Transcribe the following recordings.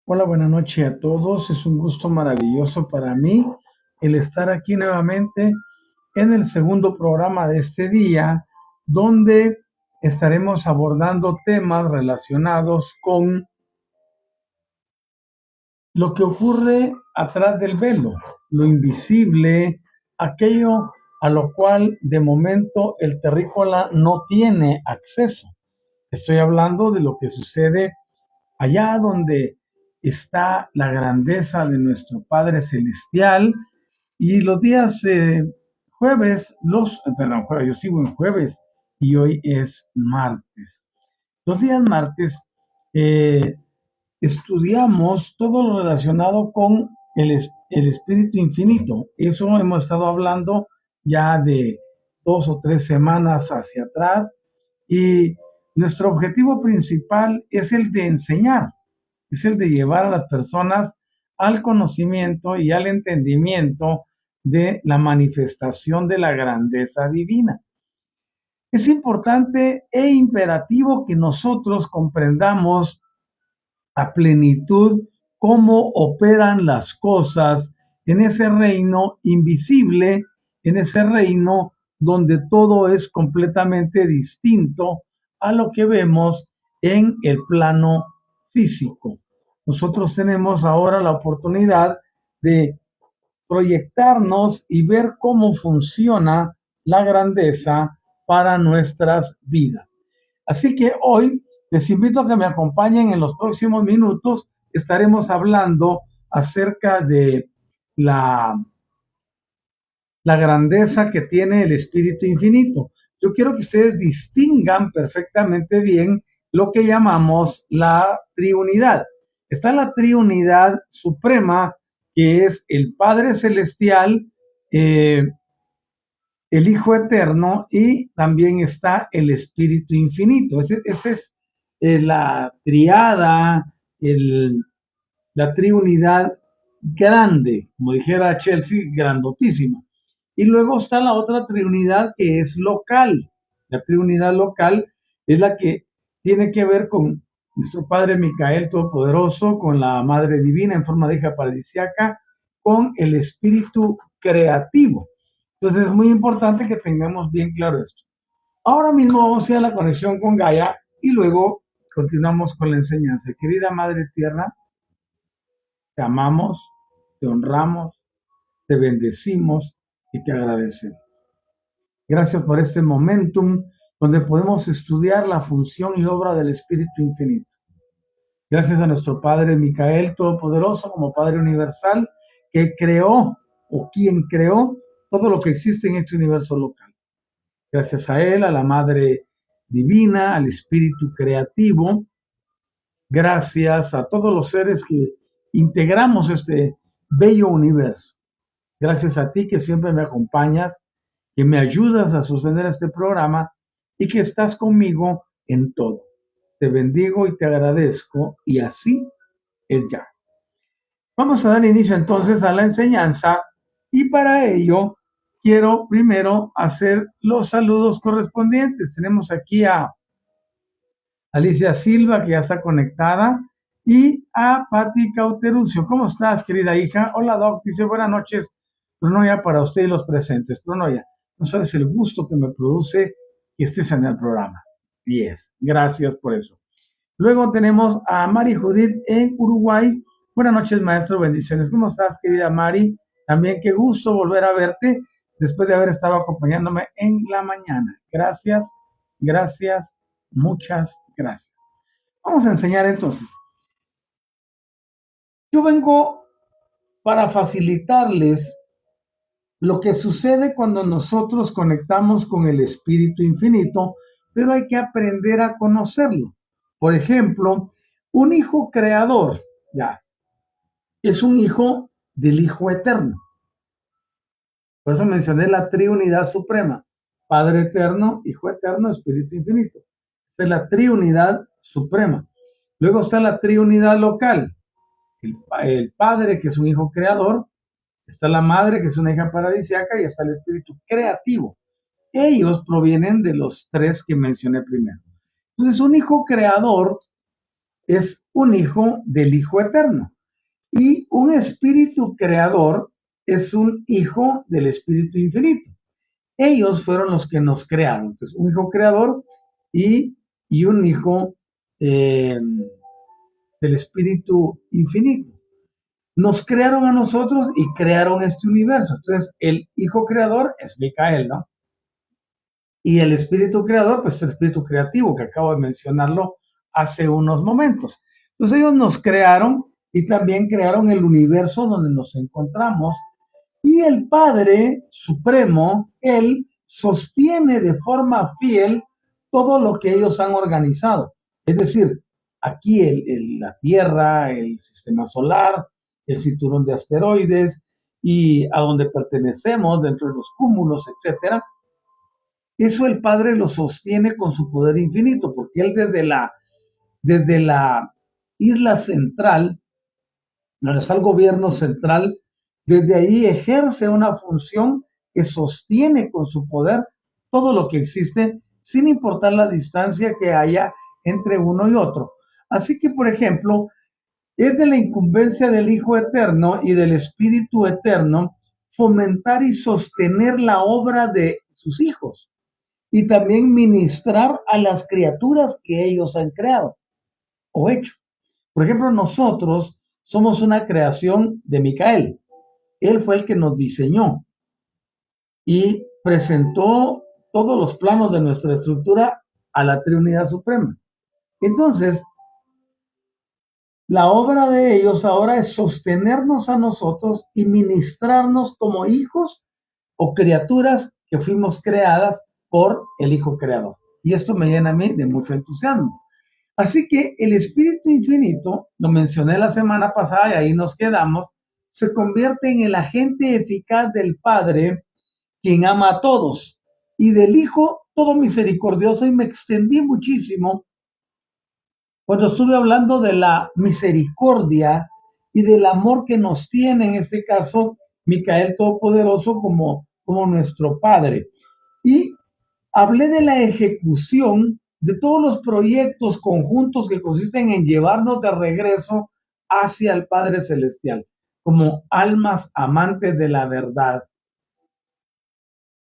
Hola, buenas noches a todos. Es un gusto maravilloso para mí el estar aquí nuevamente en el segundo programa de este día, donde estaremos abordando temas relacionados con lo que ocurre atrás del velo, lo invisible, aquello a lo cual de momento el terrícola no tiene acceso. Estoy hablando de lo que sucede allá donde está la grandeza de nuestro Padre Celestial. Y los días jueves, perdón, jueves, yo sigo en jueves y hoy es martes. Los días martes eh, estudiamos todo lo relacionado con el Espíritu Infinito. Eso hemos estado hablando ya de 2 o 3 semanas hacia atrás, y nuestro objetivo principal es el de enseñar, es el de llevar a las personas al conocimiento y al entendimiento de la manifestación de la grandeza divina. Es importante e imperativo que nosotros comprendamos a plenitud cómo operan las cosas en ese reino invisible, en ese reino donde todo es completamente distinto a lo que vemos en el plano físico. Nosotros tenemos ahora la oportunidad de proyectarnos y ver cómo funciona la grandeza para nuestras vidas. Así que hoy les invito a que me acompañen en los próximos minutos. Estaremos hablando acerca de la, la grandeza que tiene el Espíritu Infinito. Yo quiero que ustedes distingan perfectamente bien lo que llamamos la triunidad. Está la triunidad suprema, que es el Padre Celestial, el Hijo Eterno, y también está el Espíritu Infinito. Ese es la triada, la triunidad grande, como dijera Chelsea, grandotísima. Y luego está la otra triunidad que es local. La triunidad local es la que tiene que ver con nuestro Padre Micael Todopoderoso, con la Madre Divina en forma de hija paradisiaca, con el Espíritu Creativo. Entonces es muy importante que tengamos bien claro esto. Ahora mismo vamos a ir a la conexión con Gaia y luego continuamos con la enseñanza. Querida Madre Tierra, te amamos, te honramos, te bendecimos y te agradecemos. Gracias por este momentum donde podemos estudiar la función y obra del Espíritu Infinito. Gracias a nuestro Padre Micael Todopoderoso como Padre Universal, que creó o quien creó todo lo que existe en este universo local. Gracias a él, a la Madre Divina, al Espíritu Creativo, gracias a todos los seres que integramos este bello universo. Gracias a ti que siempre me acompañas, que me ayudas a sostener este programa y que estás conmigo en todo. Te bendigo y te agradezco, y así es ya. Vamos a dar inicio entonces a la enseñanza, y para ello quiero primero hacer los saludos correspondientes. Tenemos aquí a Alicia Silva, que ya está conectada, y a Patti Cauterucio. ¿Cómo estás, querida hija? Hola, Doc. Dice, buenas noches, Pronoya, para usted y los presentes. Pronoya, no sabes el gusto que me produce que estés en el programa. Yes, gracias por eso. Luego tenemos a Mari Judith en Uruguay. Buenas noches, maestro, bendiciones. ¿Cómo estás, querida Mari? También qué gusto volver a verte después de haber estado acompañándome en la mañana. Gracias, gracias, muchas gracias. Vamos a enseñar entonces. Yo vengo para facilitarles lo que sucede cuando nosotros conectamos con el Espíritu Infinito, pero hay que aprender a conocerlo. Por ejemplo, un hijo creador, ya, es un hijo del Hijo Eterno. Por eso mencioné la triunidad suprema: Padre Eterno, Hijo Eterno, Espíritu Infinito. Esa es la triunidad suprema. Luego está la triunidad local: el Padre, que es un hijo creador; está la Madre, que es una hija paradisiaca; y está el Espíritu creativo. Ellos provienen de los tres que mencioné primero. Entonces, un hijo creador es un hijo del Hijo Eterno. Y un espíritu creador es un hijo del Espíritu Infinito. Ellos fueron los que nos crearon. Entonces, un hijo creador y un hijo eh, del Espíritu Infinito. Nos crearon a nosotros y crearon este universo. Entonces, el hijo creador es Micael, ¿no? Y el espíritu creador, pues el espíritu creativo, que acabo de mencionarlo hace unos momentos. Entonces ellos nos crearon y también crearon el universo donde nos encontramos. Y el Padre Supremo, Él sostiene de forma fiel todo lo que ellos han organizado. Es decir, aquí la Tierra, el sistema solar, el cinturón de asteroides y a donde pertenecemos dentro de los cúmulos, etcétera. Eso el Padre lo sostiene con su poder infinito, porque Él desde la isla central, donde está el gobierno central, desde ahí ejerce una función que sostiene con su poder todo lo que existe, sin importar la distancia que haya entre uno y otro. Así que, por ejemplo, es de la incumbencia del Hijo Eterno y del Espíritu Eterno fomentar y sostener la obra de sus hijos y también ministrar a las criaturas que ellos han creado o hecho. Por ejemplo, nosotros somos una creación de Micael. Él fue el que nos diseñó y presentó todos los planos de nuestra estructura a la Trinidad Suprema. Entonces, la obra de ellos ahora es sostenernos a nosotros y ministrarnos como hijos o criaturas que fuimos creadas por el Hijo Creador. Y esto me llena a mí de mucho entusiasmo. Así que el Espíritu Infinito, lo mencioné la semana pasada y ahí nos quedamos, se convierte en el agente eficaz del Padre, quien ama a todos, y del Hijo, todo misericordioso, y me extendí muchísimo cuando estuve hablando de la misericordia y del amor que nos tiene, en este caso, Micael Todopoderoso como nuestro Padre. Y hablé de la ejecución de todos los proyectos conjuntos que consisten en llevarnos de regreso hacia el Padre Celestial, como almas amantes de la verdad,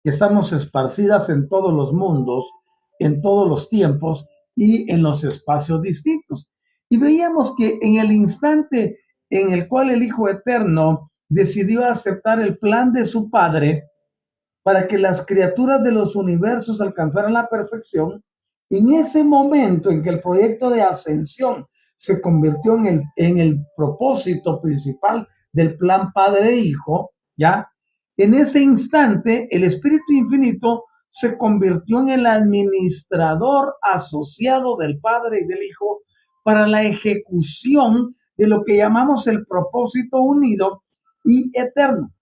que estamos esparcidas en todos los mundos, en todos los tiempos y en los espacios distintos. Y veíamos que en el instante en el cual el Hijo Eterno decidió aceptar el plan de su Padre para que las criaturas de los universos alcanzaran la perfección, en ese momento en que el proyecto de ascensión se convirtió en el propósito principal del plan Padre-Hijo, ¿ya? En ese instante, el Espíritu Infinito se convirtió en el administrador asociado del Padre y del Hijo para la ejecución de lo que llamamos el propósito unido y eterno.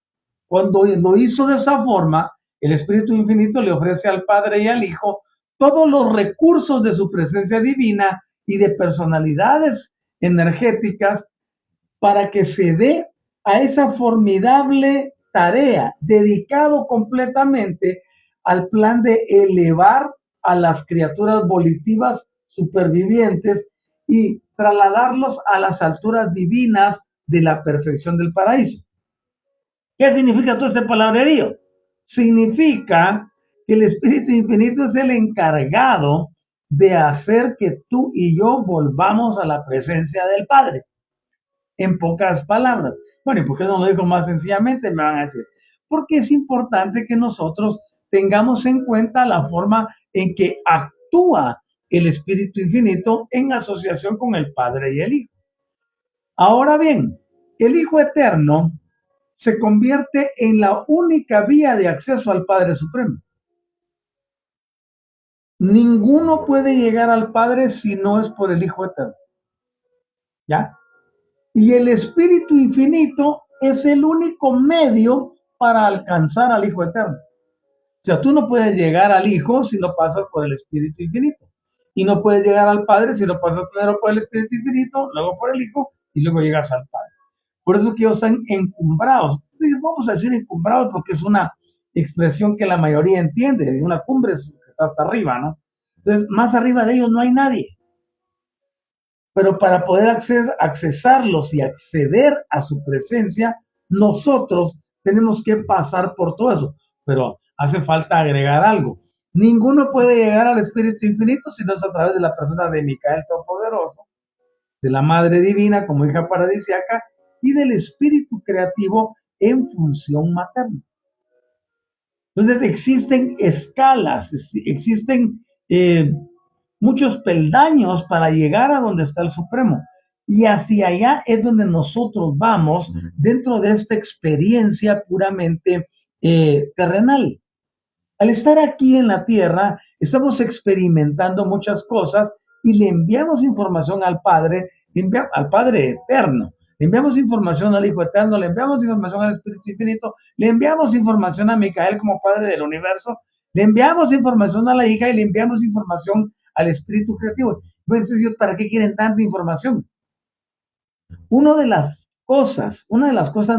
Cuando lo hizo de esa forma, el Espíritu Infinito le ofrece al Padre y al Hijo todos los recursos de su presencia divina y de personalidades energéticas para que se dé a esa formidable tarea, dedicado completamente al plan de elevar a las criaturas volitivas supervivientes y trasladarlos a las alturas divinas de la perfección del paraíso. ¿Qué significa todo este palabrerío? Significa que el Espíritu Infinito es el encargado de hacer que tú y yo volvamos a la presencia del Padre. En pocas palabras. Bueno, ¿y por qué no lo digo más sencillamente? Me van a decir. Porque es importante que nosotros tengamos en cuenta la forma en que actúa el Espíritu Infinito en asociación con el Padre y el Hijo. Ahora bien, el Hijo Eterno se convierte en la única vía de acceso al Padre Supremo. Ninguno puede llegar al Padre si no es por el Hijo Eterno. ¿Ya? Y el Espíritu Infinito es el único medio para alcanzar al Hijo Eterno. O sea, tú no puedes llegar al Hijo si no pasas por el Espíritu Infinito. Y no puedes llegar al Padre si no pasas primero por el Espíritu Infinito, luego por el Hijo y luego llegas al Padre. Por eso que ellos están encumbrados. Vamos a decir encumbrados porque es una expresión que la mayoría entiende. Una cumbre está hasta arriba, ¿no? Entonces, más arriba de ellos no hay nadie. pero para poder accesarlos y acceder a su presencia, nosotros tenemos que pasar por todo eso. Pero hace falta agregar algo. Ninguno puede llegar al Espíritu Infinito si no es a través de la persona de Micael Todopoderoso, de la Madre Divina como hija paradisiaca y del Espíritu Creativo en función materna. Entonces existen escalas, existen muchos peldaños para llegar a donde está el Supremo. Y hacia allá es donde nosotros vamos dentro de esta experiencia puramente terrenal. Al estar aquí en la tierra, estamos experimentando muchas cosas y le enviamos información al Padre, al Padre eterno. Le enviamos información al Hijo eterno, le enviamos información al Espíritu Infinito, le enviamos información a Micael como Padre del universo, le enviamos información a la hija y le enviamos información al Espíritu Creativo. Entonces, ¿para qué quieren tanta información? Una de las cosas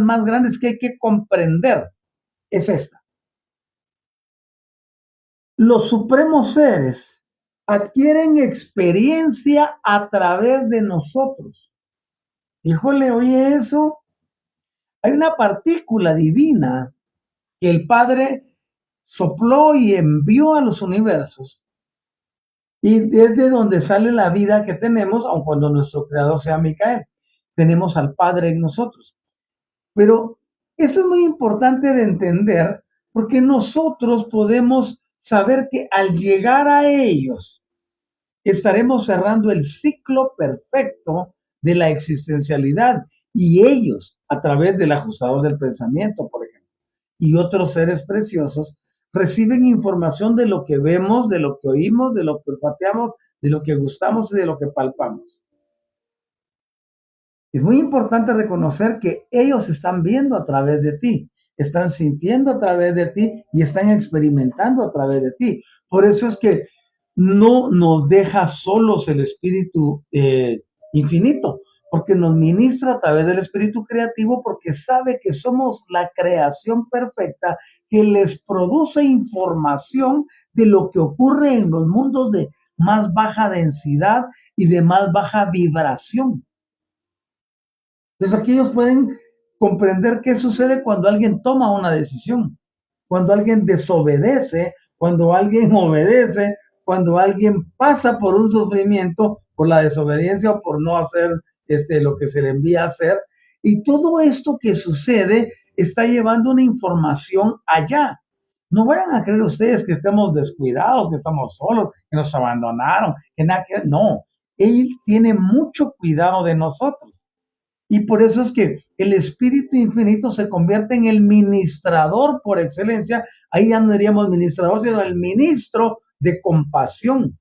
más grandes que hay que comprender es esta. Los supremos seres adquieren experiencia a través de nosotros. Híjole, oye eso. Hay una partícula divina que el Padre sopló y envió a los universos. Y desde donde sale la vida que tenemos, aun cuando nuestro creador sea Micael. Tenemos al Padre en nosotros. Pero esto es muy importante de entender porque nosotros podemos saber que al llegar a ellos estaremos cerrando el ciclo perfecto de la existencialidad y ellos, a través del ajustador del pensamiento, por ejemplo, y otros seres preciosos, reciben información de lo que vemos, de lo que oímos, de lo que olfateamos, de lo que gustamos y de lo que palpamos. Es muy importante reconocer que ellos están viendo a través de ti, están sintiendo a través de ti y están experimentando a través de ti. Por eso es que no nos deja solos el Espíritu Infinito, porque nos ministra a través del Espíritu Creativo, porque sabe que somos la creación perfecta que les produce información de lo que ocurre en los mundos de más baja densidad y de más baja vibración. Entonces aquí ellos pueden comprender qué sucede cuando alguien toma una decisión, cuando alguien desobedece, cuando alguien obedece, cuando alguien pasa por un sufrimiento por la desobediencia o por no hacer lo que se le envía a hacer. Y todo esto que sucede está llevando una información allá. No vayan a creer ustedes que estemos descuidados, que estamos solos, que nos abandonaron, que nada que... No, Él tiene mucho cuidado de nosotros. Y por eso es que el Espíritu Infinito se convierte en el ministrador por excelencia. Ahí ya no diríamos ministrador, sino el ministro de compasión.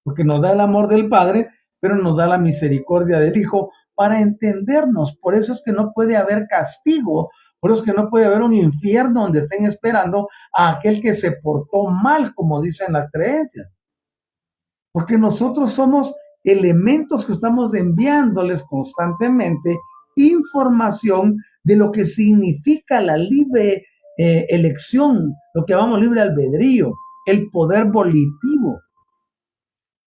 Porque nos da el amor del Padre, pero nos da la misericordia del Hijo para entendernos. Por eso es que no puede haber castigo. Por eso es que no puede haber un infierno donde estén esperando a aquel que se portó mal, como dicen las creencias. Porque nosotros somos elementos que estamos enviándoles constantemente información de lo que significa la libre elección, lo que llamamos libre albedrío, el poder volitivo.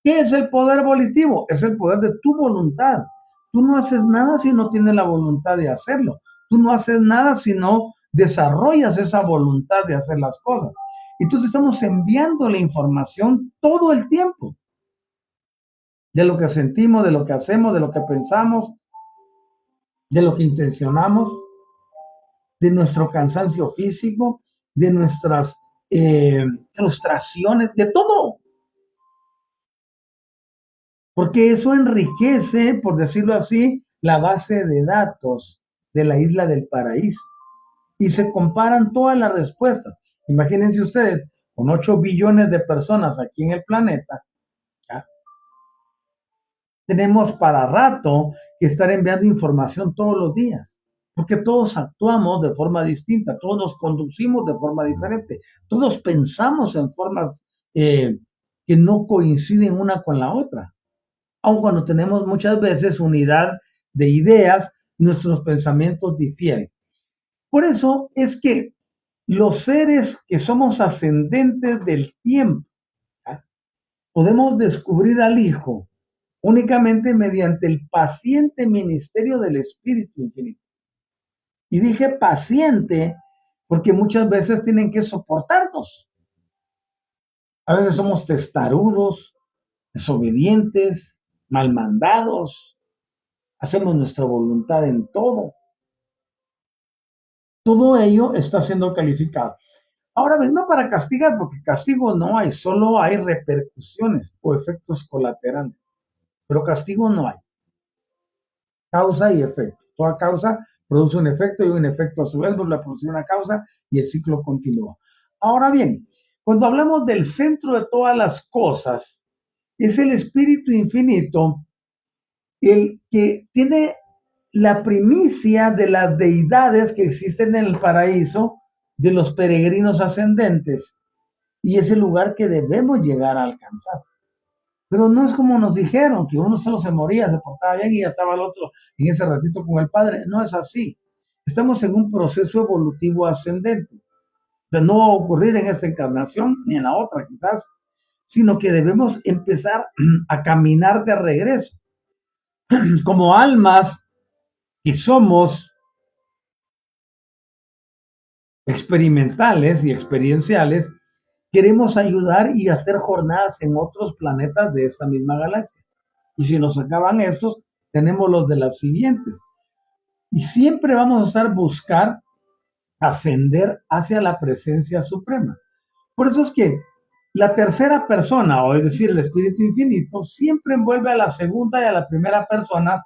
¿Qué es el poder volitivo? Es el poder de tu voluntad. Tú no haces nada si no tienes la voluntad de hacerlo. Tú no haces nada si no desarrollas esa voluntad de hacer las cosas. Entonces estamos enviando la información todo el tiempo de lo que sentimos, de lo que hacemos, de lo que pensamos, de lo que intencionamos, de nuestro cansancio físico, de nuestras frustraciones, de todo. Porque eso enriquece, por decirlo así, la base de datos de la isla del paraíso. Y se comparan todas las respuestas. Imagínense ustedes, con 8 billones de personas aquí en el planeta, ¿ya? Tenemos para rato que estar enviando información todos los días, porque todos actuamos de forma distinta, todos nos conducimos de forma diferente, todos pensamos en formas que no coinciden una con la otra. Aun cuando tenemos muchas veces unidad de ideas, nuestros pensamientos difieren. Por eso es que los seres que somos ascendentes del tiempo, ¿ya? Podemos descubrir al Hijo únicamente mediante el paciente ministerio del Espíritu Infinito. Y dije paciente porque muchas veces tienen que soportarnos. A veces somos testarudos, desobedientes, malmandados, hacemos nuestra voluntad en todo. Todo ello está siendo calificado. Ahora bien, no para castigar, porque castigo no hay, solo hay repercusiones o efectos colaterales. Pero castigo no hay. Causa y efecto. Toda causa produce un efecto y un efecto a su vez vuelve a producir una causa y el ciclo continúa. Ahora bien, cuando hablamos del centro de todas las cosas, es el Espíritu Infinito el que tiene la primicia de las deidades que existen en el paraíso, de los peregrinos ascendentes, y es el lugar que debemos llegar a alcanzar. Pero no es como nos dijeron, que uno solo se moría, se portaba bien y ya estaba el otro en ese ratito con el Padre. No es así. Estamos en un proceso evolutivo ascendente. O sea, no va a ocurrir en esta encarnación ni en la otra quizás, sino que debemos empezar a caminar de regreso. Como almas que somos experimentales y experienciales, queremos ayudar y hacer jornadas en otros planetas de esta misma galaxia. Y si nos acaban estos, tenemos los de las siguientes. Y siempre vamos a estar buscar ascender hacia la presencia suprema. Por eso es que la tercera persona, o es decir, el Espíritu Infinito, siempre envuelve a la segunda y a la primera persona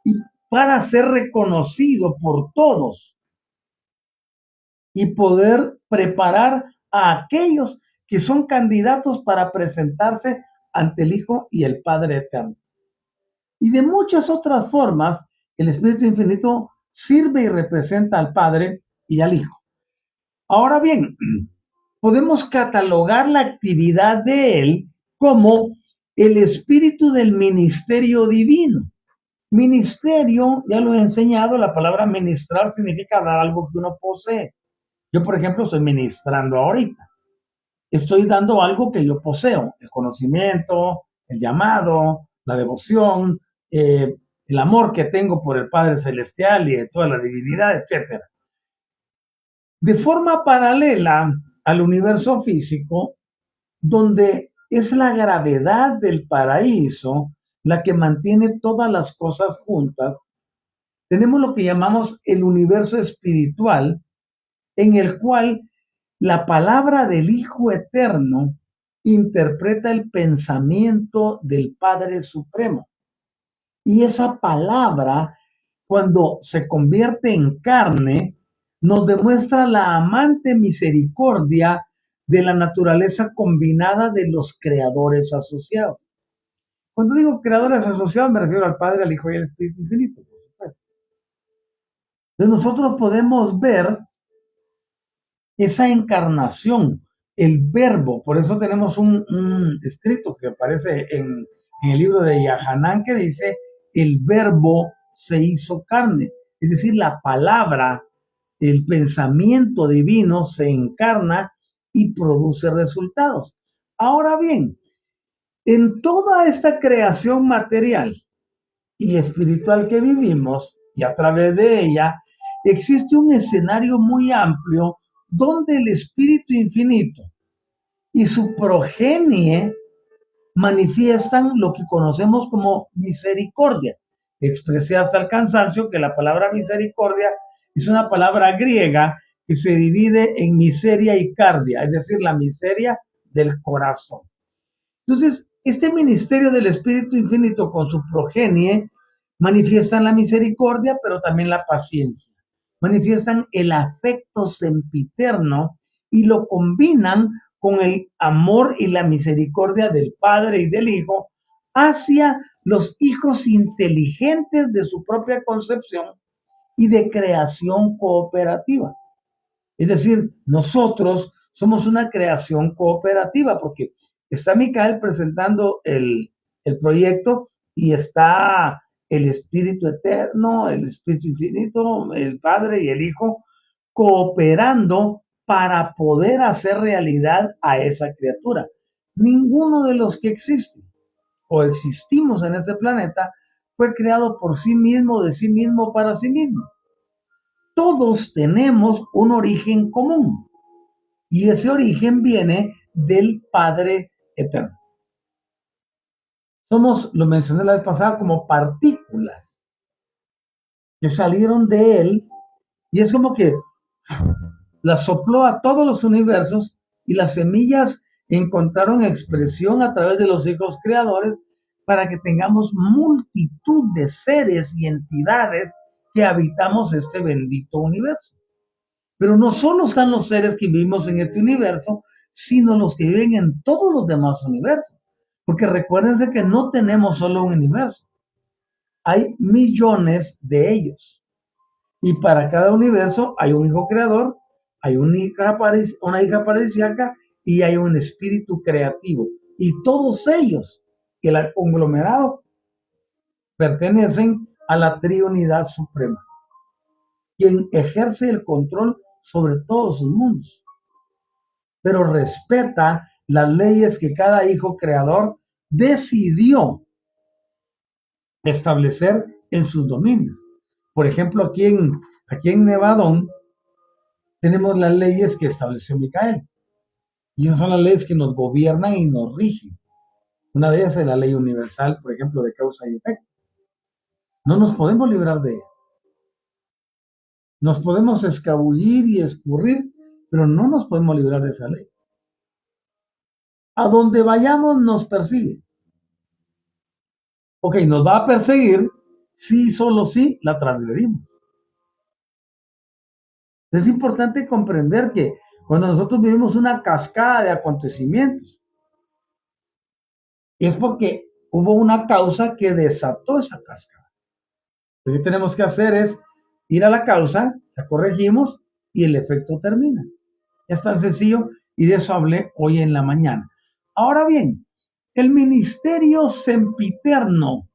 y para ser reconocido por todos y poder preparar a aquellos que son candidatos para presentarse ante el Hijo y el Padre Eterno. Y de muchas otras formas, el Espíritu Infinito sirve y representa al Padre y al Hijo. Ahora bien, podemos catalogar la actividad de él como el espíritu del ministerio divino. Ministerio, ya lo he enseñado, la palabra ministrar significa dar algo que uno posee. Yo, por ejemplo, estoy ministrando ahorita. Estoy dando algo que yo poseo, el conocimiento, el llamado, la devoción, el amor que tengo por el Padre Celestial y de toda la divinidad, etc. De forma paralela al universo físico, donde es la gravedad del paraíso la que mantiene todas las cosas juntas, tenemos lo que llamamos el universo espiritual, en el cual la palabra del Hijo Eterno interpreta el pensamiento del Padre Supremo. Y esa palabra, cuando se convierte en carne, nos demuestra la amante misericordia de la naturaleza combinada de los creadores asociados. Cuando digo creadores asociados, me refiero al Padre, al Hijo y al Espíritu Infinito, por supuesto. Entonces nosotros podemos ver esa encarnación, el verbo. Por eso tenemos un escrito que aparece en el libro de Yahanán que dice, el verbo se hizo carne. Es decir, la palabra, el pensamiento divino se encarna y produce resultados. Ahora bien, en toda esta creación material y espiritual que vivimos, y a través de ella, existe un escenario muy amplio donde el Espíritu Infinito y su progenie manifiestan lo que conocemos como misericordia. Expresé hasta el cansancio que la palabra misericordia es una palabra griega que se divide en miseria y cardia, es decir, la miseria del corazón. Entonces, este ministerio del Espíritu Infinito con su progenie manifiestan la misericordia, pero también la paciencia. Manifiestan el afecto sempiterno y lo combinan con el amor y la misericordia del Padre y del Hijo hacia los hijos inteligentes de su propia concepción y de creación cooperativa. Es decir, nosotros somos una creación cooperativa porque está Micael presentando el proyecto y está el Espíritu Eterno, el Espíritu Infinito, el Padre y el Hijo cooperando para poder hacer realidad a esa criatura. Ninguno de los que existen. o existimos en este planeta fue creado por sí mismo, de sí mismo, para sí mismo. Todos tenemos un origen común y ese origen viene del Padre Eterno. Somos, lo mencioné la vez pasada, como partículas que salieron de él y es como que las sopló a todos los universos y las semillas encontraron expresión a través de los hijos creadores para que tengamos multitud de seres y entidades que habitamos este bendito universo. Pero no solo están los seres que vivimos en este universo, sino los que viven en todos los demás universos. Porque recuérdense que no tenemos solo un universo, hay millones de ellos. Y para cada universo hay un hijo creador, hay una hija paradisíaca y hay un espíritu creativo. Y todos ellos, el conglomerado, pertenecen a la Trinidad Suprema, quien ejerce el control sobre todos sus mundos, pero respeta las leyes que cada hijo creador decidió establecer en sus dominios. Por ejemplo, aquí en Nevadón tenemos las leyes que estableció Micael. Y esas son las leyes que nos gobiernan y nos rigen. Una de ellas es la ley universal, por ejemplo, de causa y efecto. No nos podemos librar de ella. Nos podemos escabullir y escurrir, pero no nos podemos librar de esa ley. A donde vayamos nos persigue. Ok, nos va a perseguir si solo si la transgredimos. Es importante comprender que cuando nosotros vivimos una cascada de acontecimientos, es porque hubo una causa que desató esa cascada. Lo que tenemos que hacer es ir a la causa, la corregimos y el efecto termina. Es tan sencillo y de eso hablé hoy en la mañana. Ahora bien, el ministerio sempiterno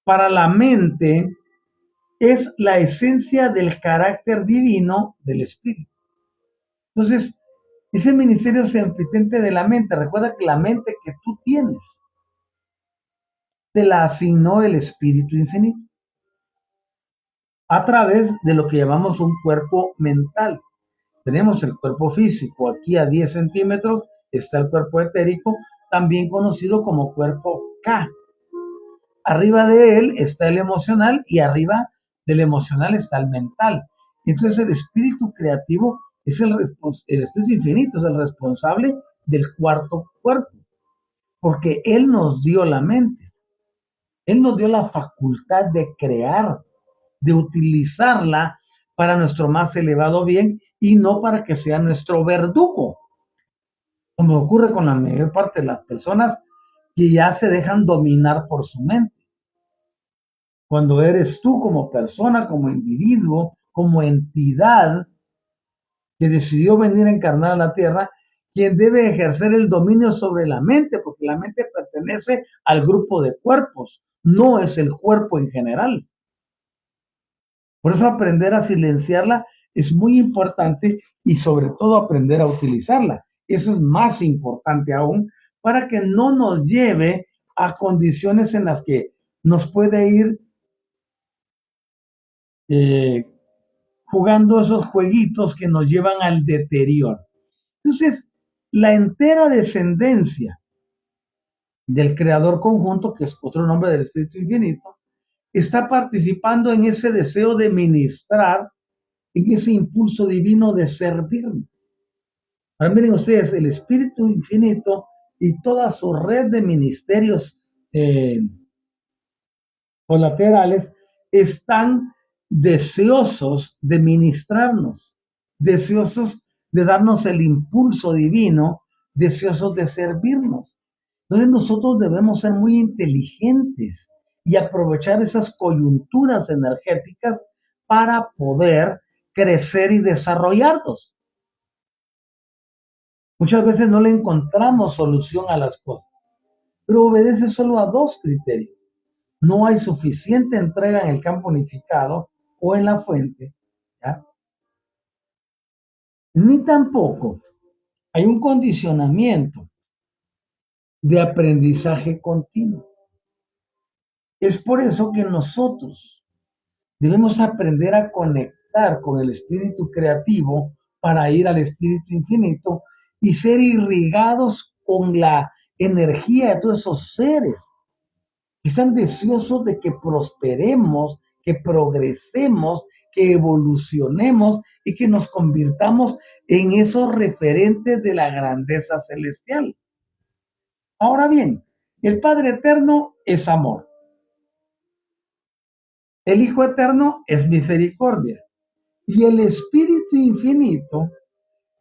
para la mente es la esencia del carácter divino del espíritu. Entonces, ese ministerio sempitente de la mente, recuerda que la mente que tú tienes te la asignó el espíritu infinito a través de lo que llamamos un cuerpo mental. Tenemos el cuerpo físico, aquí a 10 centímetros está el cuerpo etérico, también conocido como cuerpo K. Arriba de él está el emocional y arriba del emocional está el mental. Entonces el espíritu creativo es el espíritu infinito, es el responsable del cuarto cuerpo, porque él nos dio la mente, él nos dio la facultad de crear, de utilizarla para nuestro más elevado bien y no para que sea nuestro verdugo, como ocurre con la mayor parte de las personas que ya se dejan dominar por su mente. Cuando eres tú como persona, como individuo, como entidad que decidió venir a encarnar a la tierra, quien debe ejercer el dominio sobre la mente, porque la mente pertenece al grupo de cuerpos, no es el cuerpo en general. Por eso aprender a silenciarla es muy importante y sobre todo aprender a utilizarla. Eso es más importante aún para que no nos lleve a condiciones en las que nos puede ir eh, jugando esos jueguitos que nos llevan al deterioro. Entonces, la entera descendencia del creador conjunto, que es otro nombre del Espíritu Infinito, está participando en ese deseo de ministrar, en ese impulso divino de servir. Ahora miren ustedes, el Espíritu Infinito y toda su red de ministerios colaterales están deseosos de ministrarnos, deseosos de darnos el impulso divino, deseosos de servirnos. Entonces nosotros debemos ser muy inteligentes y aprovechar esas coyunturas energéticas para poder crecer y desarrollarnos. Muchas veces no le encontramos solución a las cosas, pero obedece solo a dos criterios. No hay suficiente entrega en el campo unificado o en la fuente, ¿ya? Ni tampoco hay un condicionamiento de aprendizaje continuo. Es por eso que nosotros debemos aprender a conectar con el espíritu creativo para ir al espíritu infinito y ser irrigados con la energía de todos esos seres que están deseosos de que prosperemos, que progresemos, que evolucionemos y que nos convirtamos en esos referentes de la grandeza celestial. Ahora bien, el Padre Eterno es amor. El Hijo Eterno es misericordia. Y el Espíritu Infinito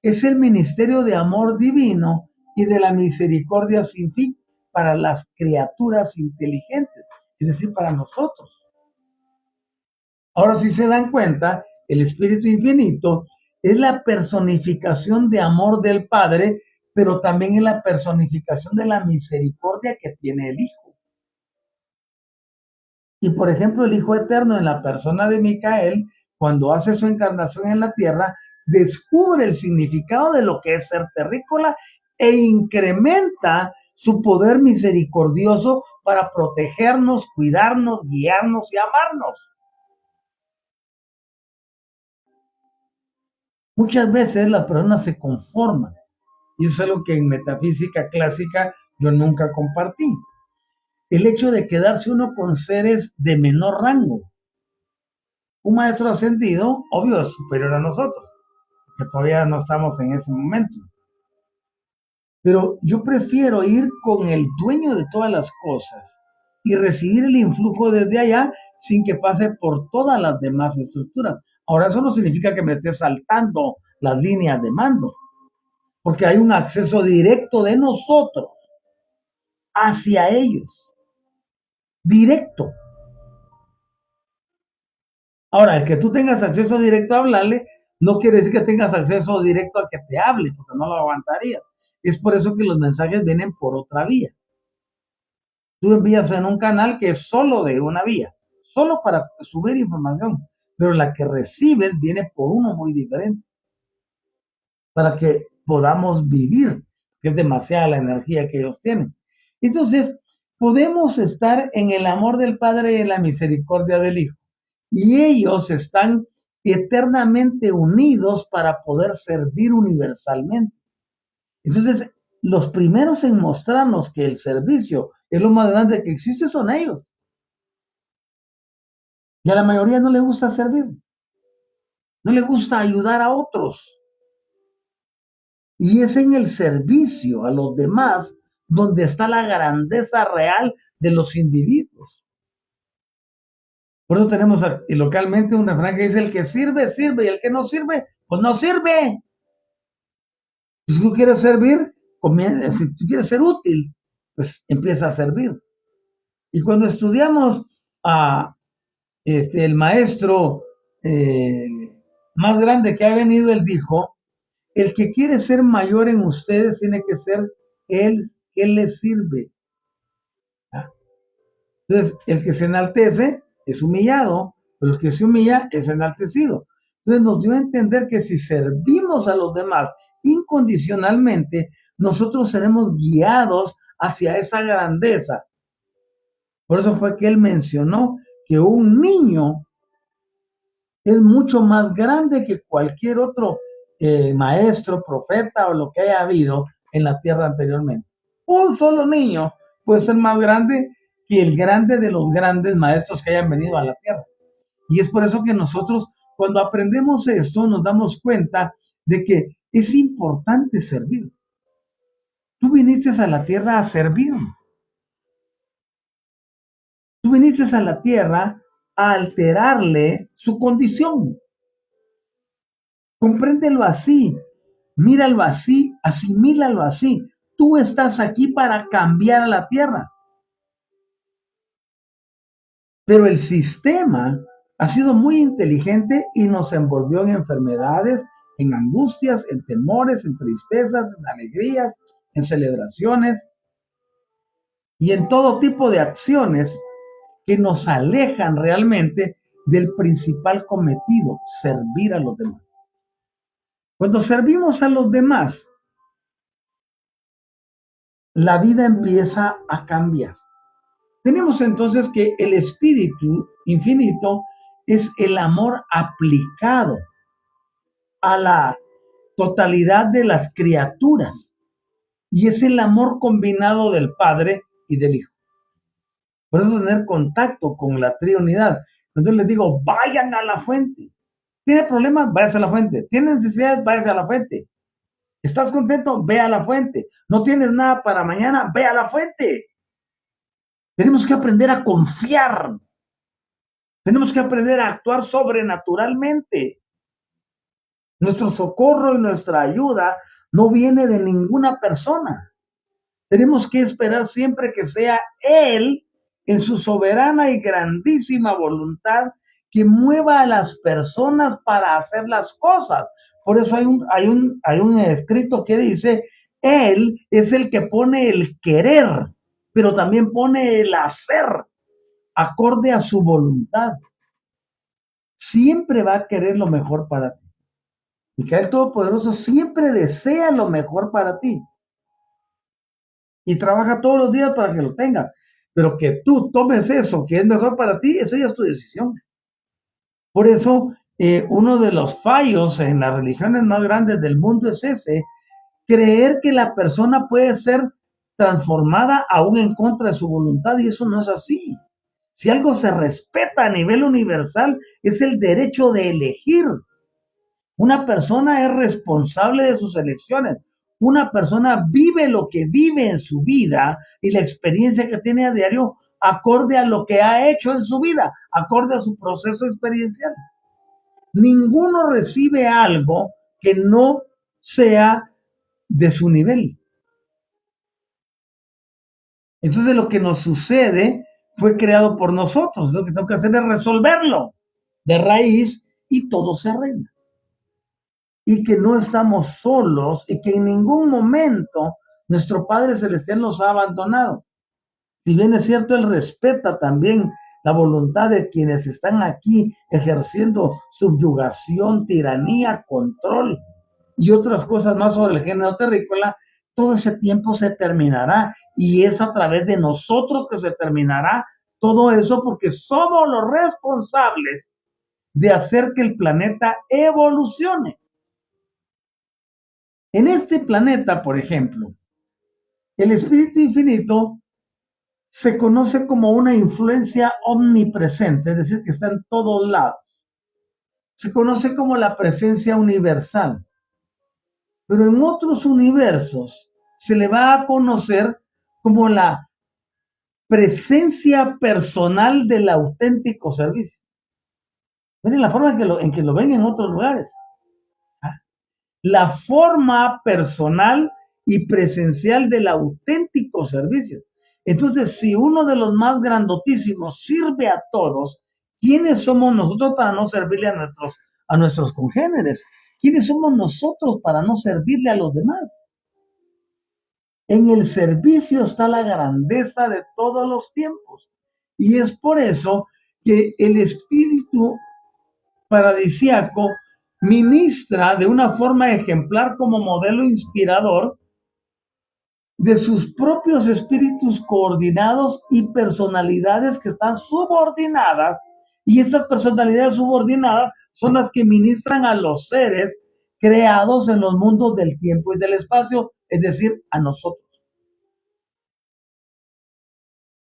es el ministerio de amor divino y de la misericordia sin fin para las criaturas inteligentes, es decir, para nosotros. Ahora, si se dan cuenta, el Espíritu Infinito es la personificación de amor del Padre, pero también es la personificación de la misericordia que tiene el Hijo. Y por ejemplo, el Hijo Eterno en la persona de Micael, cuando hace su encarnación en la tierra, descubre el significado de lo que es ser terrícola e incrementa su poder misericordioso para protegernos, cuidarnos, guiarnos y amarnos. Muchas veces las personas se conforman, y eso es lo que en metafísica clásica yo nunca compartí. El hecho de quedarse uno con seres de menor rango. Un maestro ascendido, obvio, es superior a nosotros, que todavía no estamos en ese momento. Pero yo prefiero ir con el dueño de todas las cosas y recibir el influjo desde allá sin que pase por todas las demás estructuras. Ahora, eso no significa que me esté saltando las líneas de mando, porque hay un acceso directo de nosotros hacia ellos. Directo. Ahora, el que tú tengas acceso directo a hablarle, no quiere decir que tengas acceso directo a que te hable, porque no lo aguantarías. Es por eso que los mensajes vienen por otra vía. Tú envías en un canal que es solo de una vía, solo para subir información, pero la que recibes viene por uno muy diferente, para que podamos vivir, que es demasiada la energía que ellos tienen. Entonces, podemos estar en el amor del Padre y en la misericordia del Hijo. Y ellos están eternamente unidos para poder servir universalmente. Entonces, los primeros en mostrarnos que el servicio es lo más grande que existe son ellos. Y a la mayoría no le gusta servir, no le gusta ayudar a otros. Y es en el servicio a los demás donde está la grandeza real de los individuos. Por eso tenemos localmente un refrán que dice: el que sirve, sirve, y el que no sirve, pues no sirve. Si tú quieres servir, si tú quieres ser útil, pues empieza a servir. Y cuando estudiamos a el maestro más grande que ha venido, él dijo: el que quiere ser mayor en ustedes tiene que ser él que les sirve. ¿Ah? Entonces, el que se enaltece es humillado, pero el que se humilla es enaltecido. Entonces nos dio a entender que si servimos a los demás incondicionalmente, nosotros seremos guiados hacia esa grandeza. Por eso fue que él mencionó que un niño es mucho más grande que cualquier otro maestro, profeta o lo que haya habido en la tierra anteriormente. Un solo niño puede ser más grande que el grande de los grandes maestros que hayan venido a la tierra. Y es por eso que nosotros, cuando aprendemos esto, nos damos cuenta de que es importante servir. Tú viniste a la tierra a servir. Tú viniste a la tierra a alterarle su condición. Compréndelo así, míralo así, asimílalo así. Tú estás aquí para cambiar a la tierra. Pero el sistema ha sido muy inteligente y nos envolvió en enfermedades, en angustias, en temores, en tristezas, en alegrías, en celebraciones y en todo tipo de acciones que nos alejan realmente del principal cometido: servir a los demás. Cuando servimos a los demás, la vida empieza a cambiar. Tenemos entonces que el espíritu infinito es el amor aplicado a la totalidad de las criaturas y es el amor combinado del Padre y del Hijo. Por eso tener contacto con la Trinidad. Entonces les digo, vayan a la fuente. ¿Tiene problemas? Váyase a la fuente. ¿Tiene necesidades? Váyase a la fuente. ¿Estás contento? Ve a la fuente. ¿No tienes nada para mañana? Ve a la fuente. Tenemos que aprender a confiar. Tenemos que aprender a actuar sobrenaturalmente. Nuestro socorro y nuestra ayuda no viene de ninguna persona. Tenemos que esperar siempre que sea Él, en su soberana y grandísima voluntad, que mueva a las personas para hacer las cosas. Por eso hay un escrito que dice, Él es el que pone el querer, pero también pone el hacer, acorde a su voluntad. Siempre va a querer lo mejor para ti. Micael Todopoderoso siempre desea lo mejor para ti. Y trabaja todos los días para que lo tengas. Pero que tú tomes eso que es mejor para ti, esa ya es tu decisión. Por eso, uno de los fallos en las religiones más grandes del mundo es ese, creer que la persona puede ser transformada aún en contra de su voluntad, y eso no es así. Si algo se respeta a nivel universal, es el derecho de elegir. Una persona es responsable de sus elecciones. Una persona vive lo que vive en su vida y la experiencia que tiene a diario acorde a lo que ha hecho en su vida, acorde a su proceso experiencial. Ninguno recibe algo que no sea de su nivel. Entonces lo que nos sucede fue creado por nosotros. Lo que tengo que hacer es resolverlo de raíz y todo se arregla. Y que no estamos solos y que en ningún momento nuestro Padre Celestial nos ha abandonado. Si bien es cierto, Él respeta también la voluntad de quienes están aquí ejerciendo subyugación, tiranía, control y otras cosas más sobre el género terrícola, todo ese tiempo se terminará y es a través de nosotros que se terminará todo eso porque somos los responsables de hacer que el planeta evolucione. En este planeta, por ejemplo, el espíritu infinito se conoce como una influencia omnipresente, es decir, que está en todos lados. Se conoce como la presencia universal. Pero en otros universos se le va a conocer como la presencia personal del auténtico servicio. Miren la forma en que lo ven en otros lugares. La forma personal y presencial del auténtico servicio. Entonces, si uno de los más grandotísimos sirve a todos, ¿quiénes somos nosotros para no servirle a nuestros congéneres? ¿Quiénes somos nosotros para no servirle a los demás? En el servicio está la grandeza de todos los tiempos. Y es por eso que el espíritu paradisíaco ministra de una forma ejemplar como modelo inspirador de sus propios espíritus coordinados y personalidades que están subordinadas, y esas personalidades subordinadas son las que ministran a los seres creados en los mundos del tiempo y del espacio, es decir, a nosotros.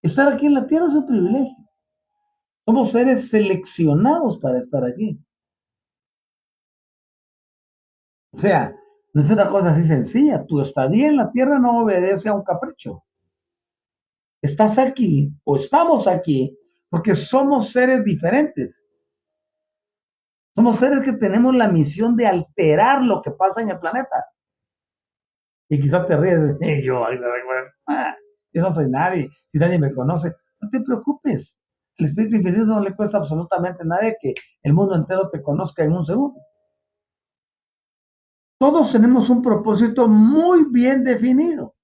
Estar aquí en la tierra es un privilegio. Somos seres seleccionados para estar aquí. O sea, no es una cosa así sencilla. Tu estadía en la tierra no obedece a un capricho. Estás aquí o estamos aquí porque somos seres diferentes. Somos seres que tenemos la misión de alterar lo que pasa en el planeta. Y quizás te ríes de yo no soy nadie, si nadie me conoce. No te preocupes. El espíritu infinito no le cuesta absolutamente a nadie que el mundo entero te conozca en un segundo. Todos tenemos un propósito muy bien definido.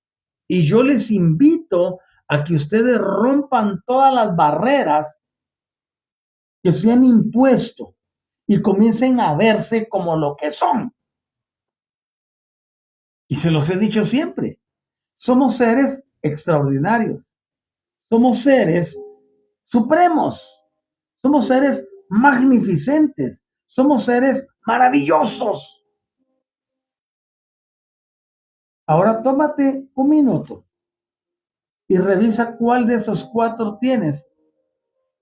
Y yo les invito a que ustedes rompan todas las barreras que se han impuesto y comiencen a verse como lo que son. Y se los he dicho siempre. Somos seres extraordinarios. Somos seres supremos. Somos seres magnificentes. Somos seres maravillosos. Ahora tómate un minuto y revisa cuál de esos cuatro tienes.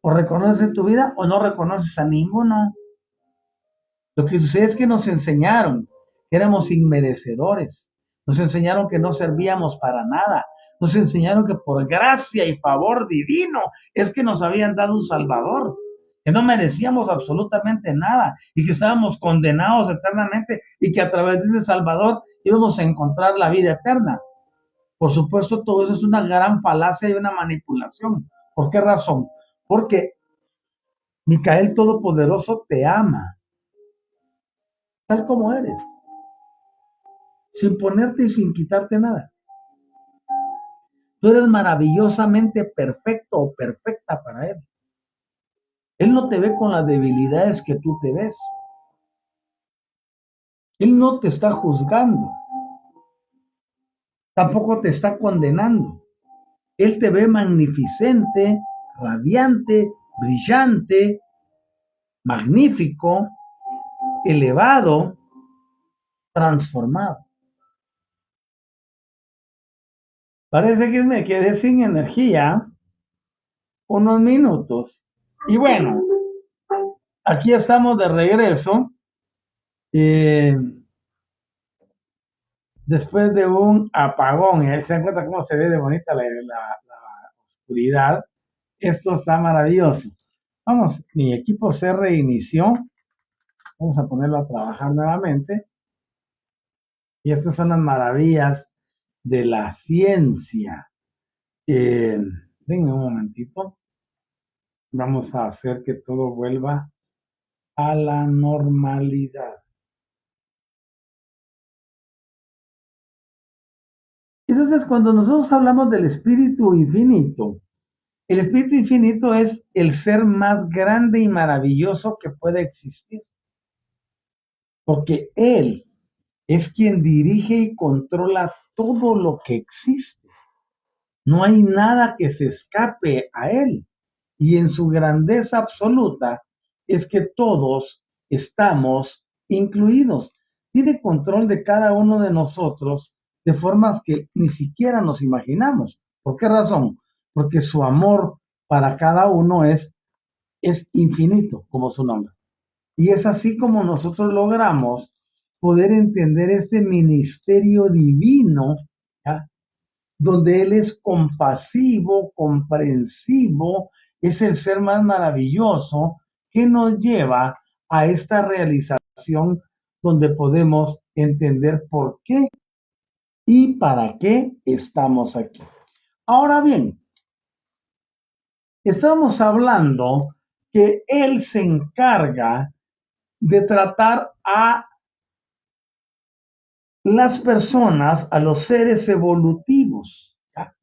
O reconoces en tu vida o no reconoces a ninguno. Lo que sucede es que nos enseñaron que éramos inmerecedores. Nos enseñaron que no servíamos para nada. Nos enseñaron que por gracia y favor divino es que nos habían dado un Salvador. Que no merecíamos absolutamente nada y que estábamos condenados eternamente y que a través de ese Salvador íbamos a encontrar la vida eterna. Por supuesto, todo eso es una gran falacia y una manipulación. ¿Por qué razón? Porque Micael Todopoderoso te ama, tal como eres, sin ponerte y sin quitarte nada. Tú eres maravillosamente perfecto o perfecta para Él. Él no te ve con las debilidades que tú te ves. Él no te está juzgando. Tampoco te está condenando. Él te ve magnificente, radiante, brillante, magnífico, elevado, transformado. Parece que me quedé sin energía unos minutos. Y bueno, aquí estamos de regreso. Después de un apagón, y ahí se dan cuenta cómo se ve de bonita la oscuridad. Esto está maravilloso. Vamos, mi equipo se reinició. Vamos a ponerlo a trabajar nuevamente. Y estas son las maravillas de la ciencia. Denme un momentito. Vamos a hacer que todo vuelva a la normalidad. Entonces, cuando nosotros hablamos del espíritu infinito, el espíritu infinito es el ser más grande y maravilloso que puede existir, porque Él es quien dirige y controla todo lo que existe. No hay nada que se escape a Él. Y en su grandeza absoluta es que todos estamos incluidos. Tiene control de cada uno de nosotros de formas que ni siquiera nos imaginamos. ¿Por qué razón? Porque su amor para cada uno es infinito, como su nombre. Y es así como nosotros logramos poder entender este ministerio divino, ¿ya? Donde Él es compasivo, comprensivo, es el ser más maravilloso que nos lleva a esta realización donde podemos entender por qué y para qué estamos aquí. Ahora bien, estamos hablando que Él se encarga de tratar a las personas, a los seres evolutivos, ¿ya?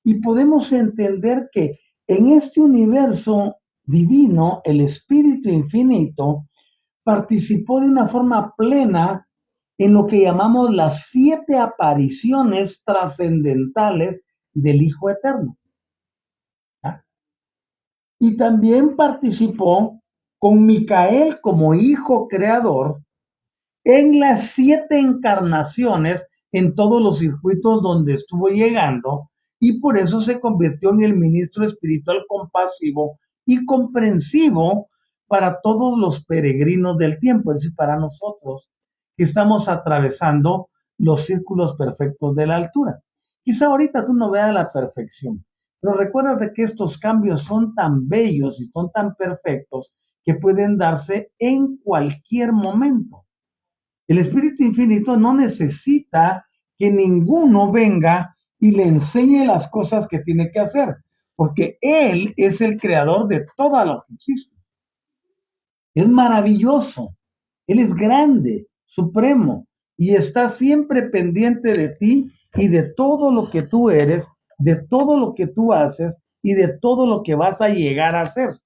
Y podemos entender que en este universo divino, el Espíritu Infinito participó de una forma plena en lo que llamamos las 7 apariciones trascendentales del Hijo Eterno, ¿ya? Y también participó con Micael como Hijo Creador en las 7 encarnaciones en todos los circuitos donde estuvo llegando, y por eso se convirtió en el ministro espiritual compasivo y comprensivo para todos los peregrinos del tiempo, es decir, para nosotros que estamos atravesando los círculos perfectos de la altura. Quizá ahorita tú no veas la perfección, pero recuérdate que estos cambios son tan bellos y son tan perfectos que pueden darse en cualquier momento. El Espíritu Infinito no necesita que ninguno venga y le enseñe las cosas que tiene que hacer, porque Él es el creador de todo lo que existe. Es maravilloso, Él es grande, supremo, y está siempre pendiente de ti y de todo lo que tú eres, de todo lo que tú haces y de todo lo que vas a llegar a hacer.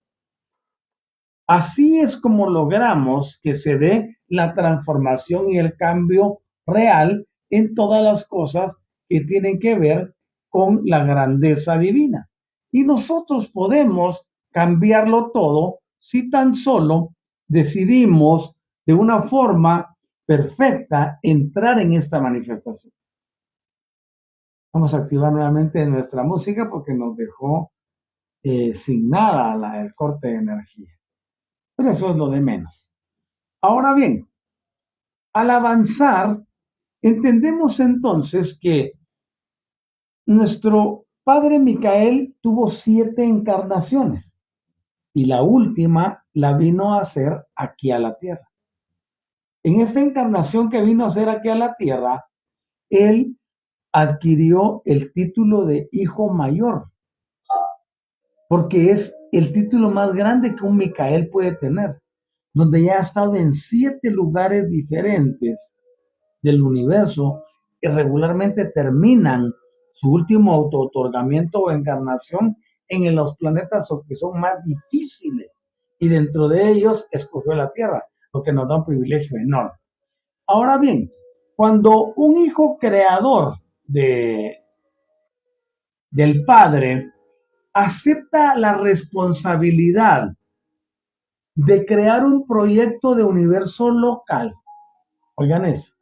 Así es como logramos que se dé la transformación y el cambio real en todas las cosas que tienen que ver con la grandeza divina. Y nosotros podemos cambiarlo todo si tan solo decidimos de una forma perfecta entrar en esta manifestación. Vamos a activar nuevamente nuestra música porque nos dejó sin nada el corte de energía. Pero eso es lo de menos. Ahora bien, al avanzar, entendemos entonces que nuestro padre Micael tuvo 7 encarnaciones y la última la vino a hacer aquí a la tierra. En esta encarnación que vino a hacer aquí a la tierra, él adquirió el título de hijo mayor, porque es el título más grande que un Micael puede tener, donde ya ha estado en 7 lugares diferentes del universo que regularmente terminan su último auto-otorgamiento o encarnación en los planetas que son más difíciles, y dentro de ellos escogió la Tierra, lo que nos da un privilegio enorme. Ahora bien, cuando un hijo creador del Padre acepta la responsabilidad de crear un proyecto de universo local, oigan eso,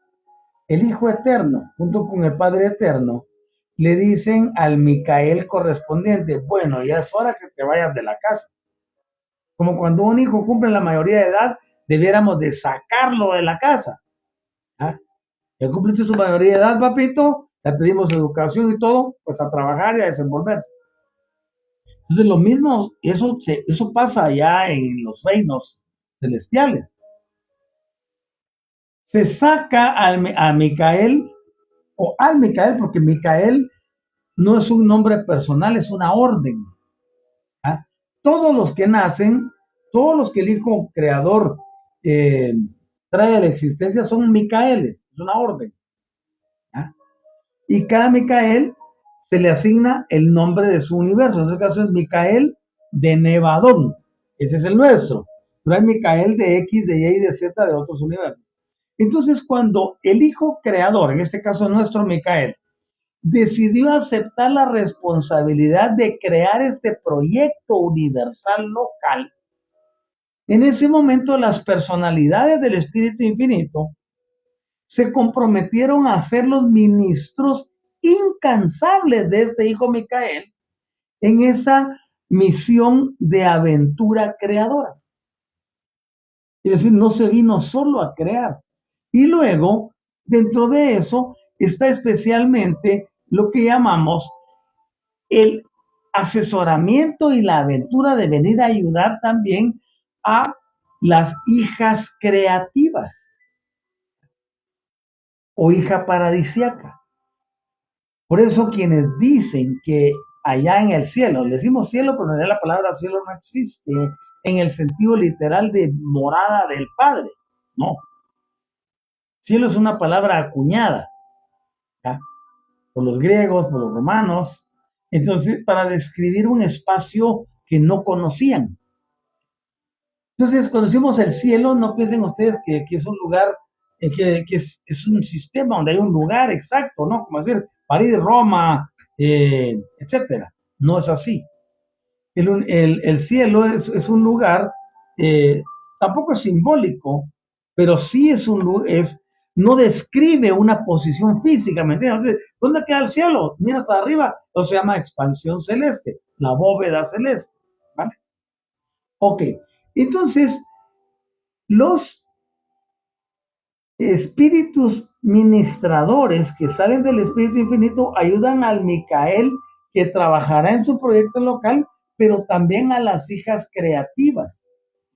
el Hijo Eterno, junto con el Padre Eterno, le dicen al Micael correspondiente, bueno, ya es hora que te vayas de la casa. Como cuando un hijo cumple la mayoría de edad, debiéramos de sacarlo de la casa. ¿Ah? Ya cumpliste su mayoría de edad, papito, ya te dimos educación y todo, pues a trabajar y a desenvolverse. Entonces lo mismo, eso pasa allá en los reinos celestiales. Se saca a Micael, o al Micael, porque Micael no es un nombre personal, es una orden. ¿Ah? Todos los que nacen, todos los que el Hijo Creador eh, trae a la existencia son Micaeles, es una orden. ¿Ah? Y cada Micael se le asigna el nombre de su universo. En este caso es Micael de Nevadón, ese es el nuestro. Pero hay Micael de X, de Y y de Z de otros universos. Entonces, cuando el Hijo Creador, en este caso nuestro Micael, decidió aceptar la responsabilidad de crear este proyecto universal local, en ese momento las personalidades del Espíritu Infinito se comprometieron a ser los ministros incansables de este hijo Micael en esa misión de aventura creadora. Es decir, no se vino solo a crear. Y luego, dentro de eso, está especialmente lo que llamamos el asesoramiento y la aventura de venir a ayudar también a las hijas creativas o hija paradisiaca. Por eso quienes dicen que allá en el cielo, le decimos cielo, pero en realidad la palabra cielo no existe en el sentido literal de morada del Padre. No. Cielo es una palabra acuñada, ¿ya? Por los griegos, por los romanos, entonces para describir un espacio que no conocían. Entonces, cuando decimos el cielo, no piensen ustedes que es un lugar, que es un sistema donde hay un lugar exacto, ¿no? Como decir, París, Roma, etcétera. No es así. El cielo es un lugar, eh, tampoco es simbólico, pero sí es no describe una posición física, ¿me entiendes? ¿Dónde queda el cielo? Miras para arriba, eso se llama expansión celeste, la bóveda celeste, ¿vale? Ok, entonces, los espíritus ministradores que salen del Espíritu Infinito ayudan al Micael que trabajará en su proyecto local, pero también a las hijas creativas,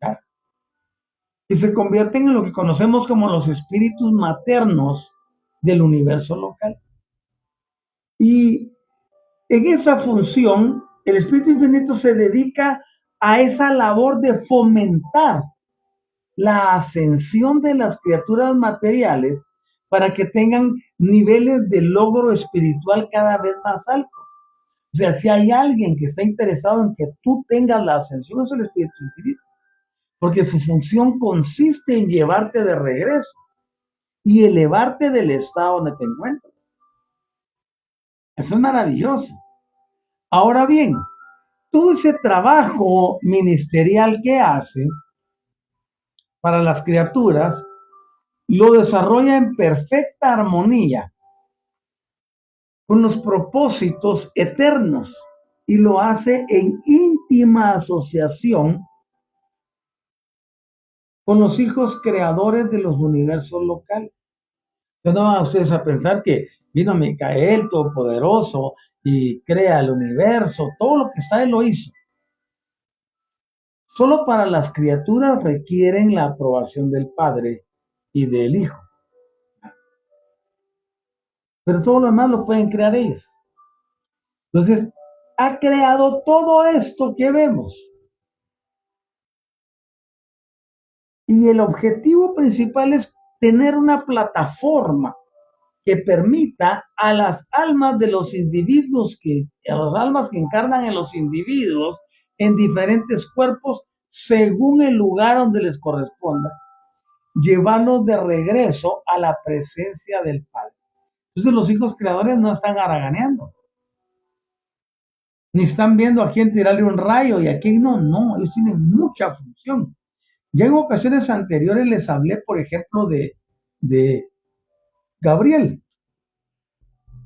¿ya? Y se convierten en lo que conocemos como los espíritus maternos del universo local. Y en esa función, el Espíritu Infinito se dedica a esa labor de fomentar la ascensión de las criaturas materiales para que tengan niveles de logro espiritual cada vez más altos. O sea, si hay alguien que está interesado en que tú tengas la ascensión, es el Espíritu Infinito, porque su función consiste en llevarte de regreso y elevarte del estado donde te encuentras. Eso es maravilloso. Ahora bien, todo ese trabajo ministerial que hace para las criaturas lo desarrolla en perfecta armonía con los propósitos eternos y lo hace en íntima asociación con los hijos creadores de los universos locales. Entonces no van a ustedes a pensar que vino Micael Todopoderoso y crea el universo, todo lo que está él lo hizo. Solo para las criaturas requieren la aprobación del Padre y del Hijo. Pero todo lo demás lo pueden crear ellos. Entonces, ha creado todo esto que vemos. Y el objetivo principal es tener una plataforma que permita a las almas de los individuos, a las almas que encarnan en los individuos en diferentes cuerpos, según el lugar donde les corresponda, llevarlos de regreso a la presencia del Padre. Entonces los hijos creadores no están haraganeando, ni están viendo a quién tirarle un rayo y a quién no, ellos tienen mucha función. Ya en ocasiones anteriores les hablé, por ejemplo, de Gabriel.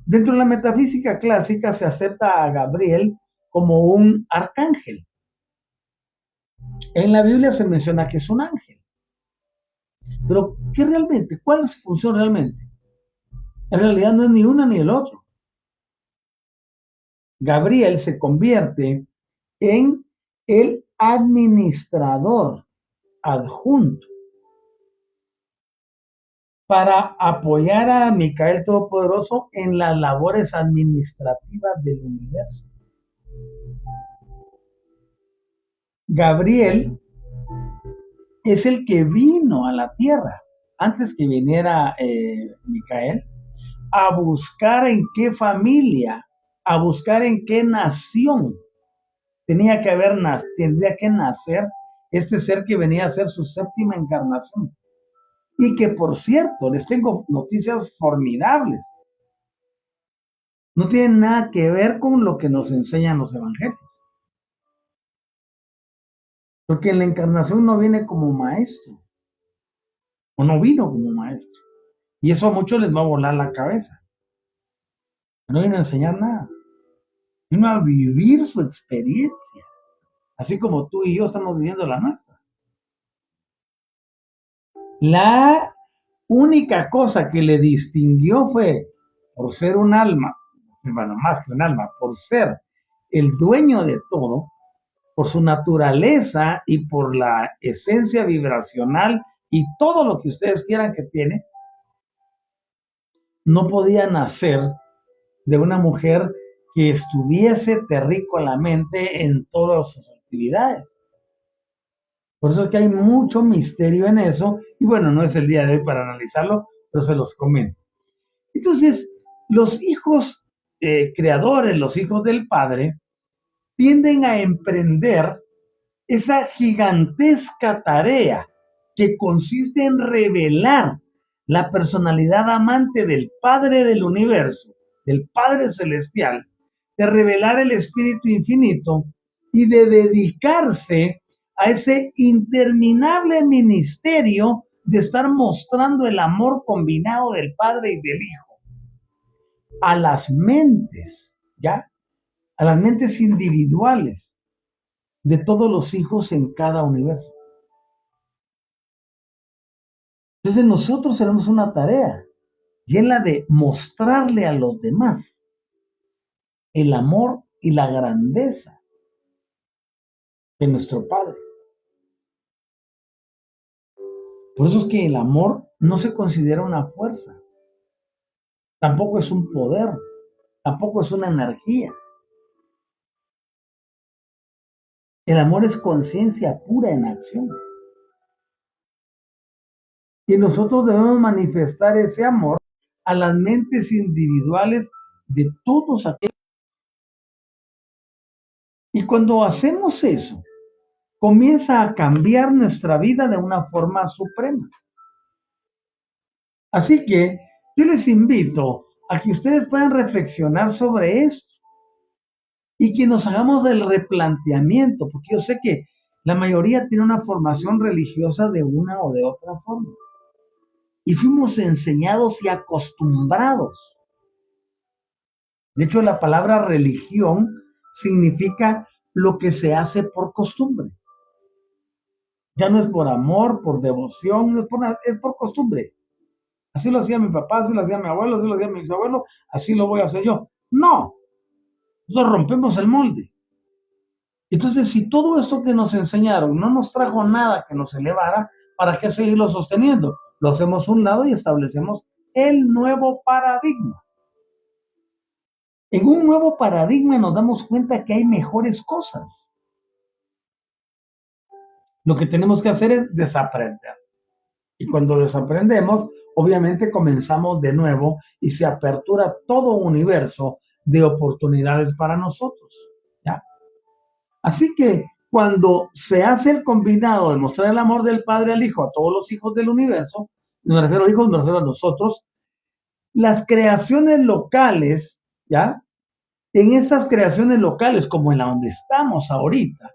Dentro de la metafísica clásica se acepta a Gabriel como un arcángel. En la Biblia se menciona que es un ángel. Pero, ¿qué realmente? ¿Cuál es su función realmente? En realidad no es ni uno ni el otro. Gabriel se convierte en el administrador adjunto para apoyar a Micael Todopoderoso en las labores administrativas del universo. Gabriel es el que vino a la tierra antes que viniera Micael a buscar en qué familia, a buscar en qué nación tendría que nacer este ser que venía a ser su séptima encarnación. Y que, por cierto, les tengo noticias formidables. No tienen nada que ver con lo que nos enseñan los evangelios. Porque en la encarnación no viene como maestro. O no vino como maestro. Y eso a muchos les va a volar la cabeza. No vino a enseñar nada. Vino a vivir su experiencia. Así como tú y yo estamos viviendo la nuestra. La única cosa que le distinguió fue, por ser un alma, bueno, más que un alma, por ser el dueño de todo, por su naturaleza y por la esencia vibracional y todo lo que ustedes quieran que tiene, no podía nacer de una mujer que estuviese terrícolamente en todas sus actividades. Por eso es que hay mucho misterio en eso, y bueno, no es el día de hoy para analizarlo, pero se los comento. Entonces, los hijos creadores, los hijos del Padre, tienden a emprender esa gigantesca tarea que consiste en revelar la personalidad amante del Padre del universo, del Padre celestial, de revelar el Espíritu infinito y de dedicarse a ese interminable ministerio de estar mostrando el amor combinado del Padre y del Hijo a las mentes, ¿ya? A las mentes individuales de todos los hijos en cada universo. Entonces nosotros tenemos una tarea, y es la de mostrarle a los demás el amor y la grandeza de nuestro Padre. Por eso es que el amor no se considera una fuerza, tampoco es un poder, tampoco es una energía. El amor es conciencia pura en acción. Y nosotros debemos manifestar ese amor a las mentes individuales de todos aquellos. Y cuando hacemos eso, comienza a cambiar nuestra vida de una forma suprema. Así que yo les invito a que ustedes puedan reflexionar sobre esto y que nos hagamos del replanteamiento, porque yo sé que la mayoría tiene una formación religiosa de una o de otra forma. Y fuimos enseñados y acostumbrados. De hecho, la palabra religión significa lo que se hace por costumbre. Ya no es por amor, por devoción, no es por nada, es por costumbre. Así lo hacía mi papá, así lo hacía mi abuelo, así lo hacía mi bisabuelo, así lo voy a hacer yo. No, nosotros rompemos el molde. Entonces, si todo esto que nos enseñaron no nos trajo nada que nos elevara, ¿para qué seguirlo sosteniendo? Lo hacemos a un lado y establecemos el nuevo paradigma. En un nuevo paradigma nos damos cuenta que hay mejores cosas. Lo que tenemos que hacer es desaprender. Y cuando desaprendemos, obviamente comenzamos de nuevo y se apertura todo un universo de oportunidades para nosotros. ¿Ya? Así que cuando se hace el combinado de mostrar el amor del Padre al Hijo a todos los hijos del universo, no me refiero a hijos, me refiero a nosotros, las creaciones locales, ¿ya? En esas creaciones locales, como en la donde estamos ahorita,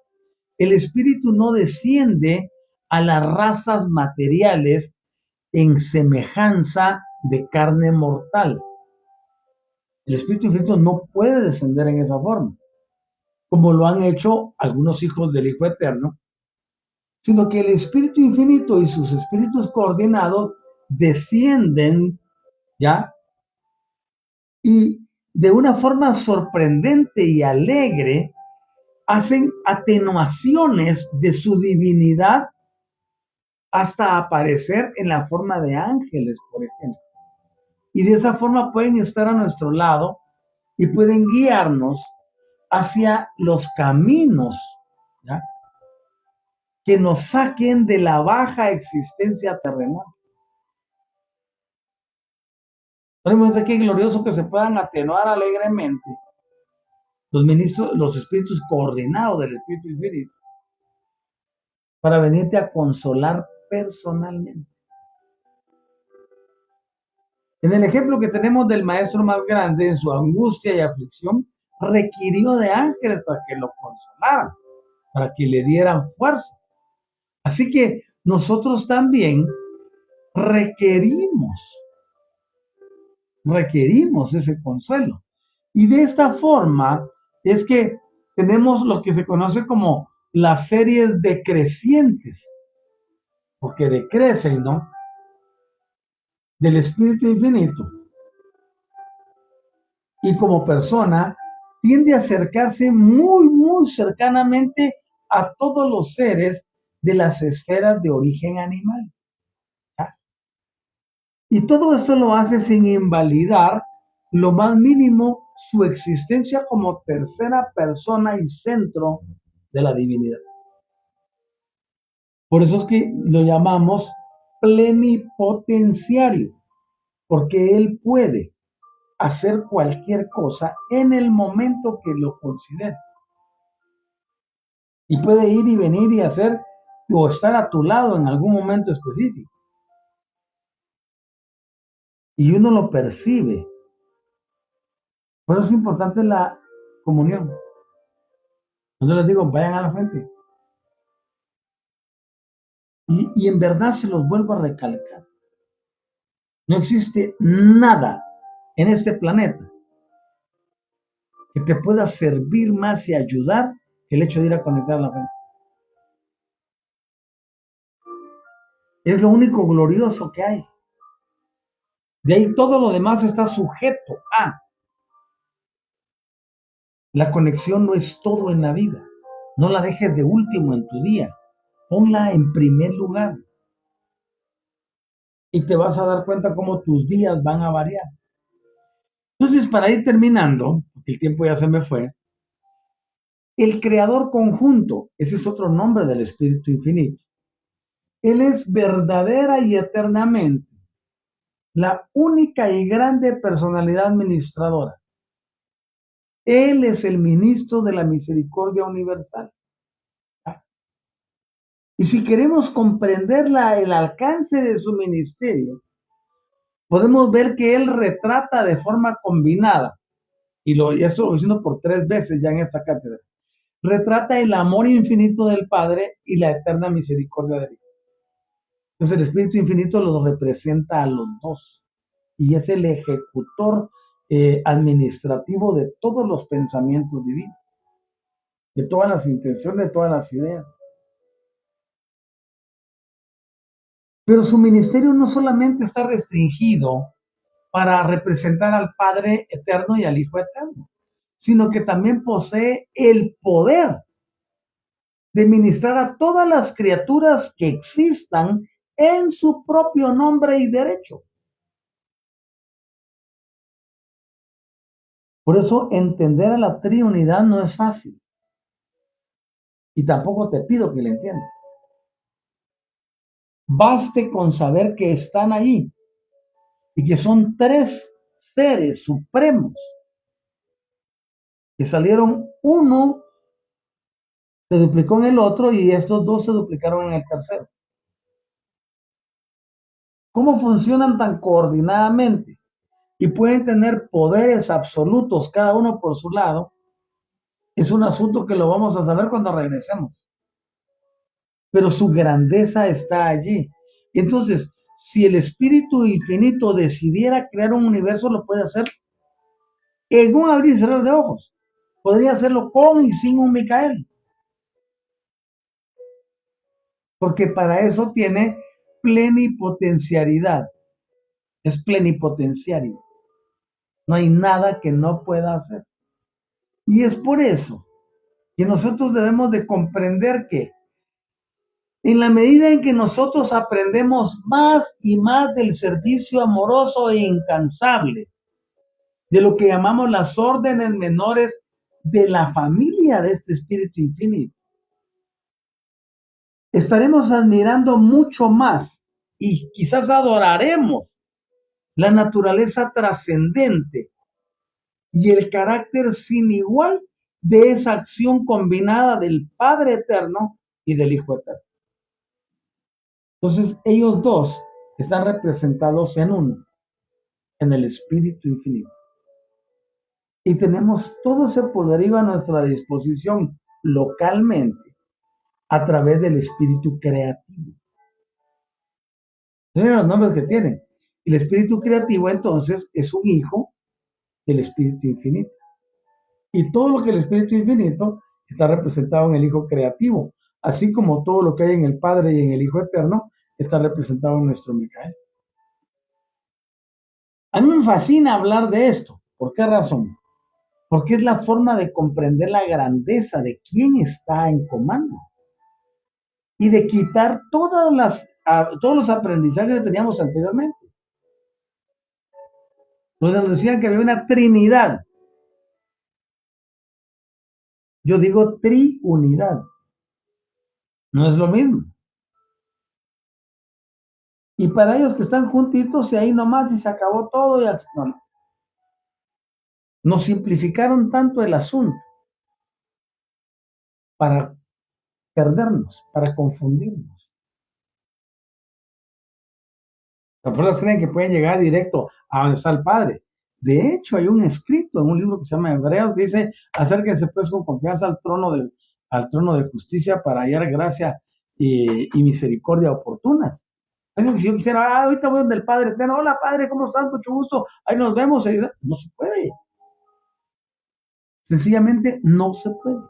el espíritu no desciende a las razas materiales en semejanza de carne mortal. El espíritu infinito no puede descender en esa forma, como lo han hecho algunos hijos del Hijo Eterno, sino que el espíritu infinito y sus espíritus coordinados descienden, ¿ya? Y de una forma sorprendente y alegre hacen atenuaciones de su divinidad hasta aparecer en la forma de ángeles, por ejemplo. Y de esa forma pueden estar a nuestro lado y pueden guiarnos hacia los caminos, ¿ya? Que nos saquen de la baja existencia terrenal. Pero qué glorioso que se puedan atenuar alegremente los ministros, los espíritus coordinados del Espíritu Infinito para venirte a consolar personalmente. En el ejemplo que tenemos del maestro más grande, en su angustia y aflicción, requirió de ángeles para que lo consolaran, para que le dieran fuerza. Así que nosotros también requerimos, requerimos ese consuelo. Y de esta forma es que tenemos lo que se conoce como las series decrecientes, porque decrecen, ¿no? Del Espíritu Infinito. Y como persona tiende a acercarse muy, muy cercanamente a todos los seres de las esferas de origen animal. ¿Ya? Y todo esto lo hace sin invalidar lo más mínimo su existencia como tercera persona y centro de la divinidad. Por eso es que lo llamamos plenipotenciario, porque él puede hacer cualquier cosa en el momento que lo considere. Y puede ir y venir y hacer o estar a tu lado en algún momento específico. Y uno lo percibe. Por eso es importante la comunión. Yo les digo, vayan a la frente. Y en verdad se los vuelvo a recalcar. No existe nada en este planeta que te pueda servir más y ayudar que el hecho de ir a conectar a la frente. Es lo único glorioso que hay. De ahí todo lo demás está sujeto a. La conexión no es todo en la vida. No la dejes de último en tu día. Ponla en primer lugar. Y te vas a dar cuenta cómo tus días van a variar. Entonces, para ir terminando, porque el tiempo ya se me fue, el creador conjunto, ese es otro nombre del Espíritu Infinito. Él es verdadera y eternamente la única y grande personalidad administradora. Él es el ministro de la misericordia universal. Y si queremos comprender el alcance de su ministerio, podemos ver que él retrata de forma combinada, y esto lo voy diciendo por 3 veces ya en esta cátedra, retrata el amor infinito del Padre y la eterna misericordia del Hijo. Entonces el Espíritu Infinito los representa a los dos y es el ejecutor administrativo de todos los pensamientos divinos, de todas las intenciones, de todas las ideas. Pero su ministerio no solamente está restringido para representar al Padre eterno y al Hijo eterno, sino que también posee el poder de ministrar a todas las criaturas que existan en su propio nombre y derecho. Por eso entender a la Trinidad no es fácil. Y tampoco te pido que le entiendas. Baste con saber que están ahí y que son 3 seres supremos que salieron, uno se duplicó en el otro y estos 2 se duplicaron en el tercero. ¿Cómo funcionan tan coordinadamente y pueden tener poderes absolutos cada uno por su lado? Es un asunto que lo vamos a saber cuando regresemos. Pero su grandeza está allí. Entonces, si el Espíritu Infinito decidiera crear un universo, lo puede hacer en un abrir y cerrar de ojos. Podría hacerlo con y sin un Micael. Porque para eso tiene plenipotencialidad. Es plenipotenciario. No hay nada que no pueda hacer. Y es por eso que nosotros debemos de comprender que en la medida en que nosotros aprendemos más y más del servicio amoroso e incansable, de lo que llamamos las órdenes menores de la familia de este Espíritu Infinito, estaremos admirando mucho más y quizás adoraremos la naturaleza trascendente y el carácter sin igual de esa acción combinada del Padre Eterno y del Hijo Eterno. Entonces, ellos dos están representados en uno, en el Espíritu Infinito. Y tenemos todo ese poderío a nuestra disposición localmente a través del Espíritu Creativo. Miren los nombres que tienen. El Espíritu Creativo, entonces, es un hijo del Espíritu Infinito. Y todo lo que el Espíritu Infinito está representado en el Hijo Creativo, así como todo lo que hay en el Padre y en el Hijo Eterno está representado en nuestro Micael. A mí me fascina hablar de esto. ¿Por qué razón? Porque es la forma de comprender la grandeza de quién está en comando y de quitar todos los aprendizajes que teníamos anteriormente. Donde nos decían que había una Trinidad. Yo digo triunidad. No es lo mismo. Y para ellos que están juntitos y ahí nomás y se acabó todo. No. Nos simplificaron tanto el asunto para perdernos, para confundirnos. Las personas creen que pueden llegar directo a donde está el Padre. De hecho, hay un escrito en un libro que se llama Hebreos que dice: acérquense pues con confianza al trono de justicia para hallar gracia y misericordia oportunas. Es como si yo quisiera, ahorita voy donde el Padre Eterno, hola Padre, ¿cómo estás? Mucho gusto, ahí nos vemos. No se puede. Sencillamente no se puede.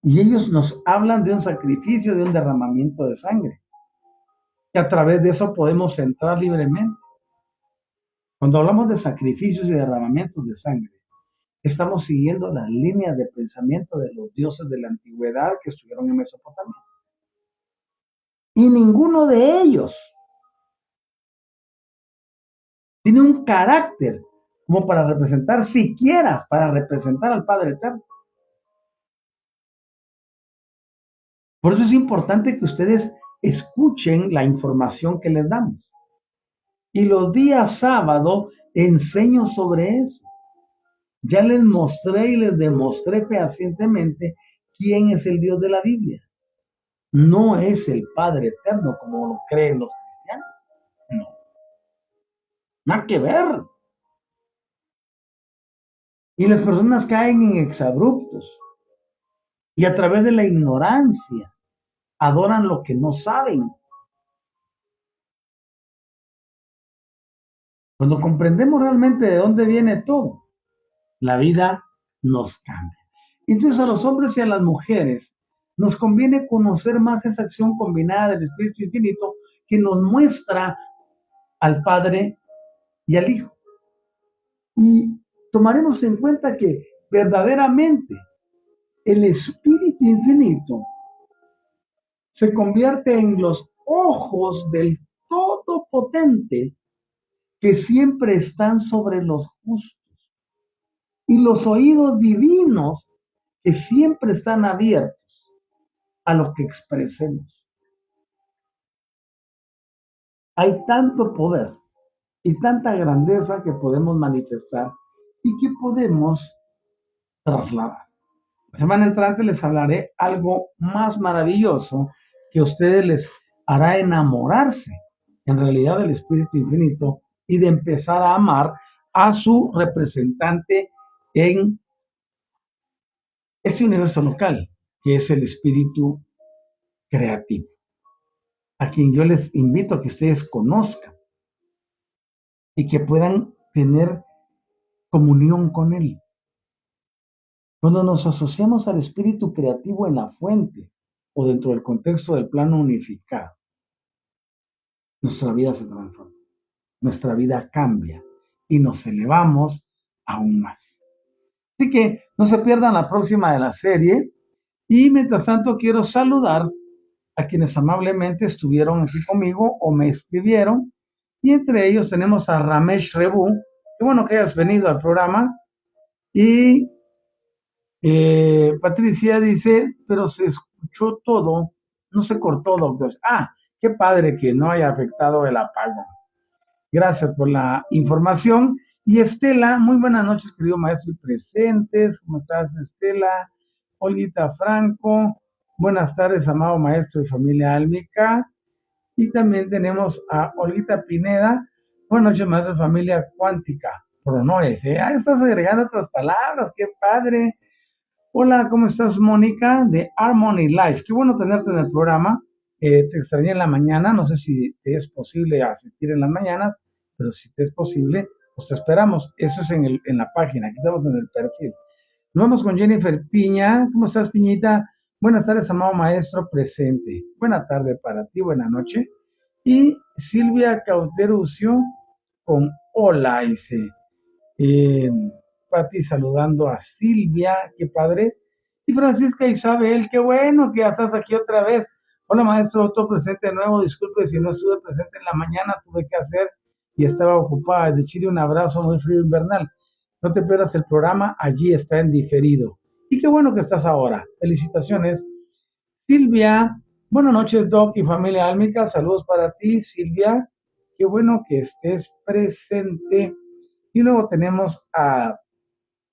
Y ellos nos hablan de un sacrificio, de un derramamiento de sangre, que a través de eso podemos entrar libremente. Cuando hablamos de sacrificios y derramamientos de sangre, estamos siguiendo las líneas de pensamiento de los dioses de la antigüedad que estuvieron en Mesopotamia. Y ninguno de ellos tiene un carácter como para representar, siquiera para representar al Padre Eterno. Por eso es importante que ustedes escuchen la información que les damos. Y los días sábado enseño sobre eso. Ya les mostré y les demostré fehacientemente quién es el Dios de la Biblia. No es el Padre Eterno como lo creen los cristianos. Nada que ver. Y las personas caen en exabruptos y a través de la ignorancia adoran lo que no saben. Cuando comprendemos realmente de dónde viene todo, la vida nos cambia. Entonces a los hombres y a las mujeres nos conviene conocer más esa acción combinada del Espíritu Infinito que nos muestra al Padre y al Hijo. Y tomaremos en cuenta que verdaderamente el Espíritu Infinito se convierte en los ojos del Todopotente que siempre están sobre los justos y los oídos divinos que siempre están abiertos a lo que expresemos. Hay tanto poder y tanta grandeza que podemos manifestar y que podemos trasladar. La semana entrante les hablaré algo más maravilloso que a ustedes les hará enamorarse en realidad del Espíritu Infinito y de empezar a amar a su representante en ese universo local, que es el Espíritu Creativo, a quien yo les invito a que ustedes conozcan y que puedan tener comunión con él. Cuando nos asociamos al espíritu creativo en la fuente o dentro del contexto del plano unificado, nuestra vida se transforma, nuestra vida cambia y nos elevamos aún más. Así que no se pierdan la próxima de la serie y mientras tanto quiero saludar a quienes amablemente estuvieron aquí conmigo o me escribieron y entre ellos tenemos a Ramesh Rebu, qué bueno que hayas venido al programa, y Patricia dice, pero se escuchó todo, no se cortó, doctor. Ah, qué padre que no haya afectado el apagón. Gracias por la información. Y Estela, muy buenas noches, querido maestro y presentes. ¿Cómo estás, Estela? Olguita Franco, buenas tardes, amado maestro y familia álmica. Y también tenemos a Olguita Pineda. Buenas noches, maestro y familia cuántica. Pronoes, ¿eh? Ah, estás agregando otras palabras, qué padre. Hola, ¿cómo estás, Mónica? De Harmony Life. Qué bueno tenerte en el programa. Te extrañé en la mañana. No sé si te es posible asistir en las mañanas, pero si te es posible, pues te esperamos. Eso es en la página. Aquí estamos en el perfil. Nos vamos con Jennifer Piña. ¿Cómo estás, Piñita? Buenas tardes, amado maestro presente. Buena tarde para ti, buena noche. Y Silvia Cauterucio con hola, dice. Eh, Pati saludando a Silvia, qué padre. Y Francisca Isabel, qué bueno que ya estás aquí otra vez. Hola maestro, otro presente de nuevo. Disculpe si no estuve presente en la mañana, tuve que hacer y estaba ocupada. De Chile un abrazo muy frío invernal. No te pierdas el programa, allí está en diferido. Y qué bueno que estás ahora. Felicitaciones. Silvia, buenas noches, Doc y familia álmica. Saludos para ti, Silvia. Qué bueno que estés presente. Y luego tenemos a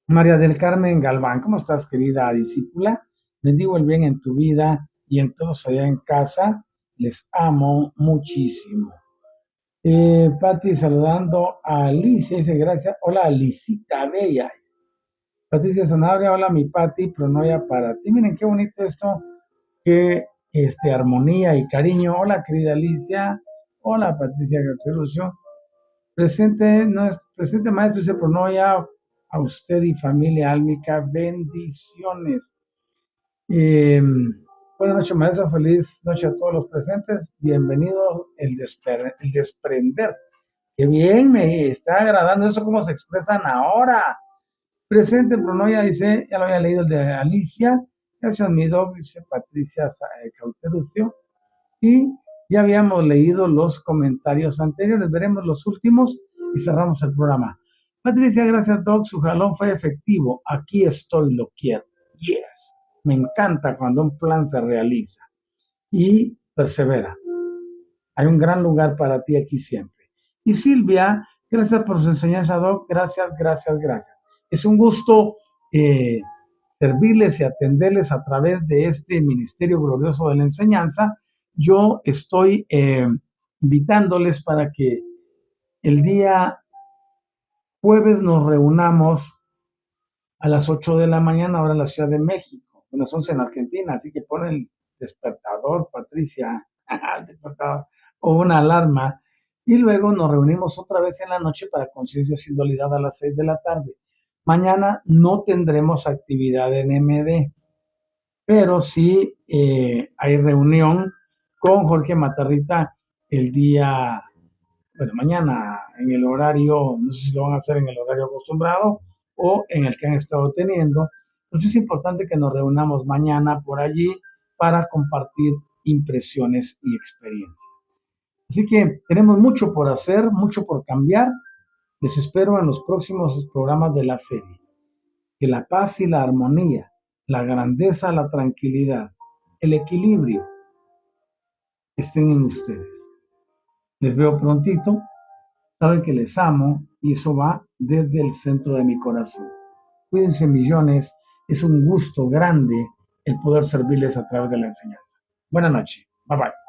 María del Carmen Galván. ¿Cómo estás, querida discípula? Bendigo el bien en tu vida y en todos allá en casa. Les amo muchísimo. Pati saludando a Alicia, dice gracias. Hola, Alicita Bella. Patricia Sanabria, hola mi Pati, pronoia para ti. Miren qué bonito esto, qué armonía y cariño. Hola, querida Alicia. Hola, Patricia García. Presente, no es, presente maestro, se pronoia a usted y familia álmica, bendiciones. Buenas noches, maestro, feliz noche a todos los presentes. Bienvenido el desprender. Qué bien, me está agradando eso, cómo se expresan ahora. Presente, pronoia, dice, ya lo había leído el de Alicia. Gracias, mi doc, dice Patricia Cauterucio. Y ya habíamos leído los comentarios anteriores, veremos los últimos y cerramos el programa. Patricia, gracias Doc, su jalón fue efectivo, aquí estoy, lo quiero. Yes, me encanta cuando un plan se realiza y persevera. Hay un gran lugar para ti aquí siempre. Y Silvia, gracias por su enseñanza, Doc, gracias, gracias, gracias. Es un gusto servirles y atenderles a través de este ministerio glorioso de la enseñanza. Yo estoy invitándoles para que el día jueves nos reunamos a las 8 de la mañana, ahora en la Ciudad de México, a las 11 en Argentina, así que pon el despertador, Patricia, el despertador, o una alarma, y luego nos reunimos otra vez en la noche para Conciencia Sin Dualidad a las 6 de la tarde. Mañana no tendremos actividad en MD, pero sí hay reunión con Jorge Matarrita el día, bueno, mañana en el horario, no sé si lo van a hacer en el horario acostumbrado o en el que han estado teniendo. Entonces es importante que nos reunamos mañana por allí para compartir impresiones y experiencias. Así que tenemos mucho por hacer, mucho por cambiar. Les espero en los próximos programas de la serie. Que la paz y la armonía, la grandeza, la tranquilidad, el equilibrio estén en ustedes. Les veo prontito. Saben que les amo y eso va desde el centro de mi corazón. Cuídense millones. Es un gusto grande el poder servirles a través de la enseñanza. Buenas noches. Bye bye.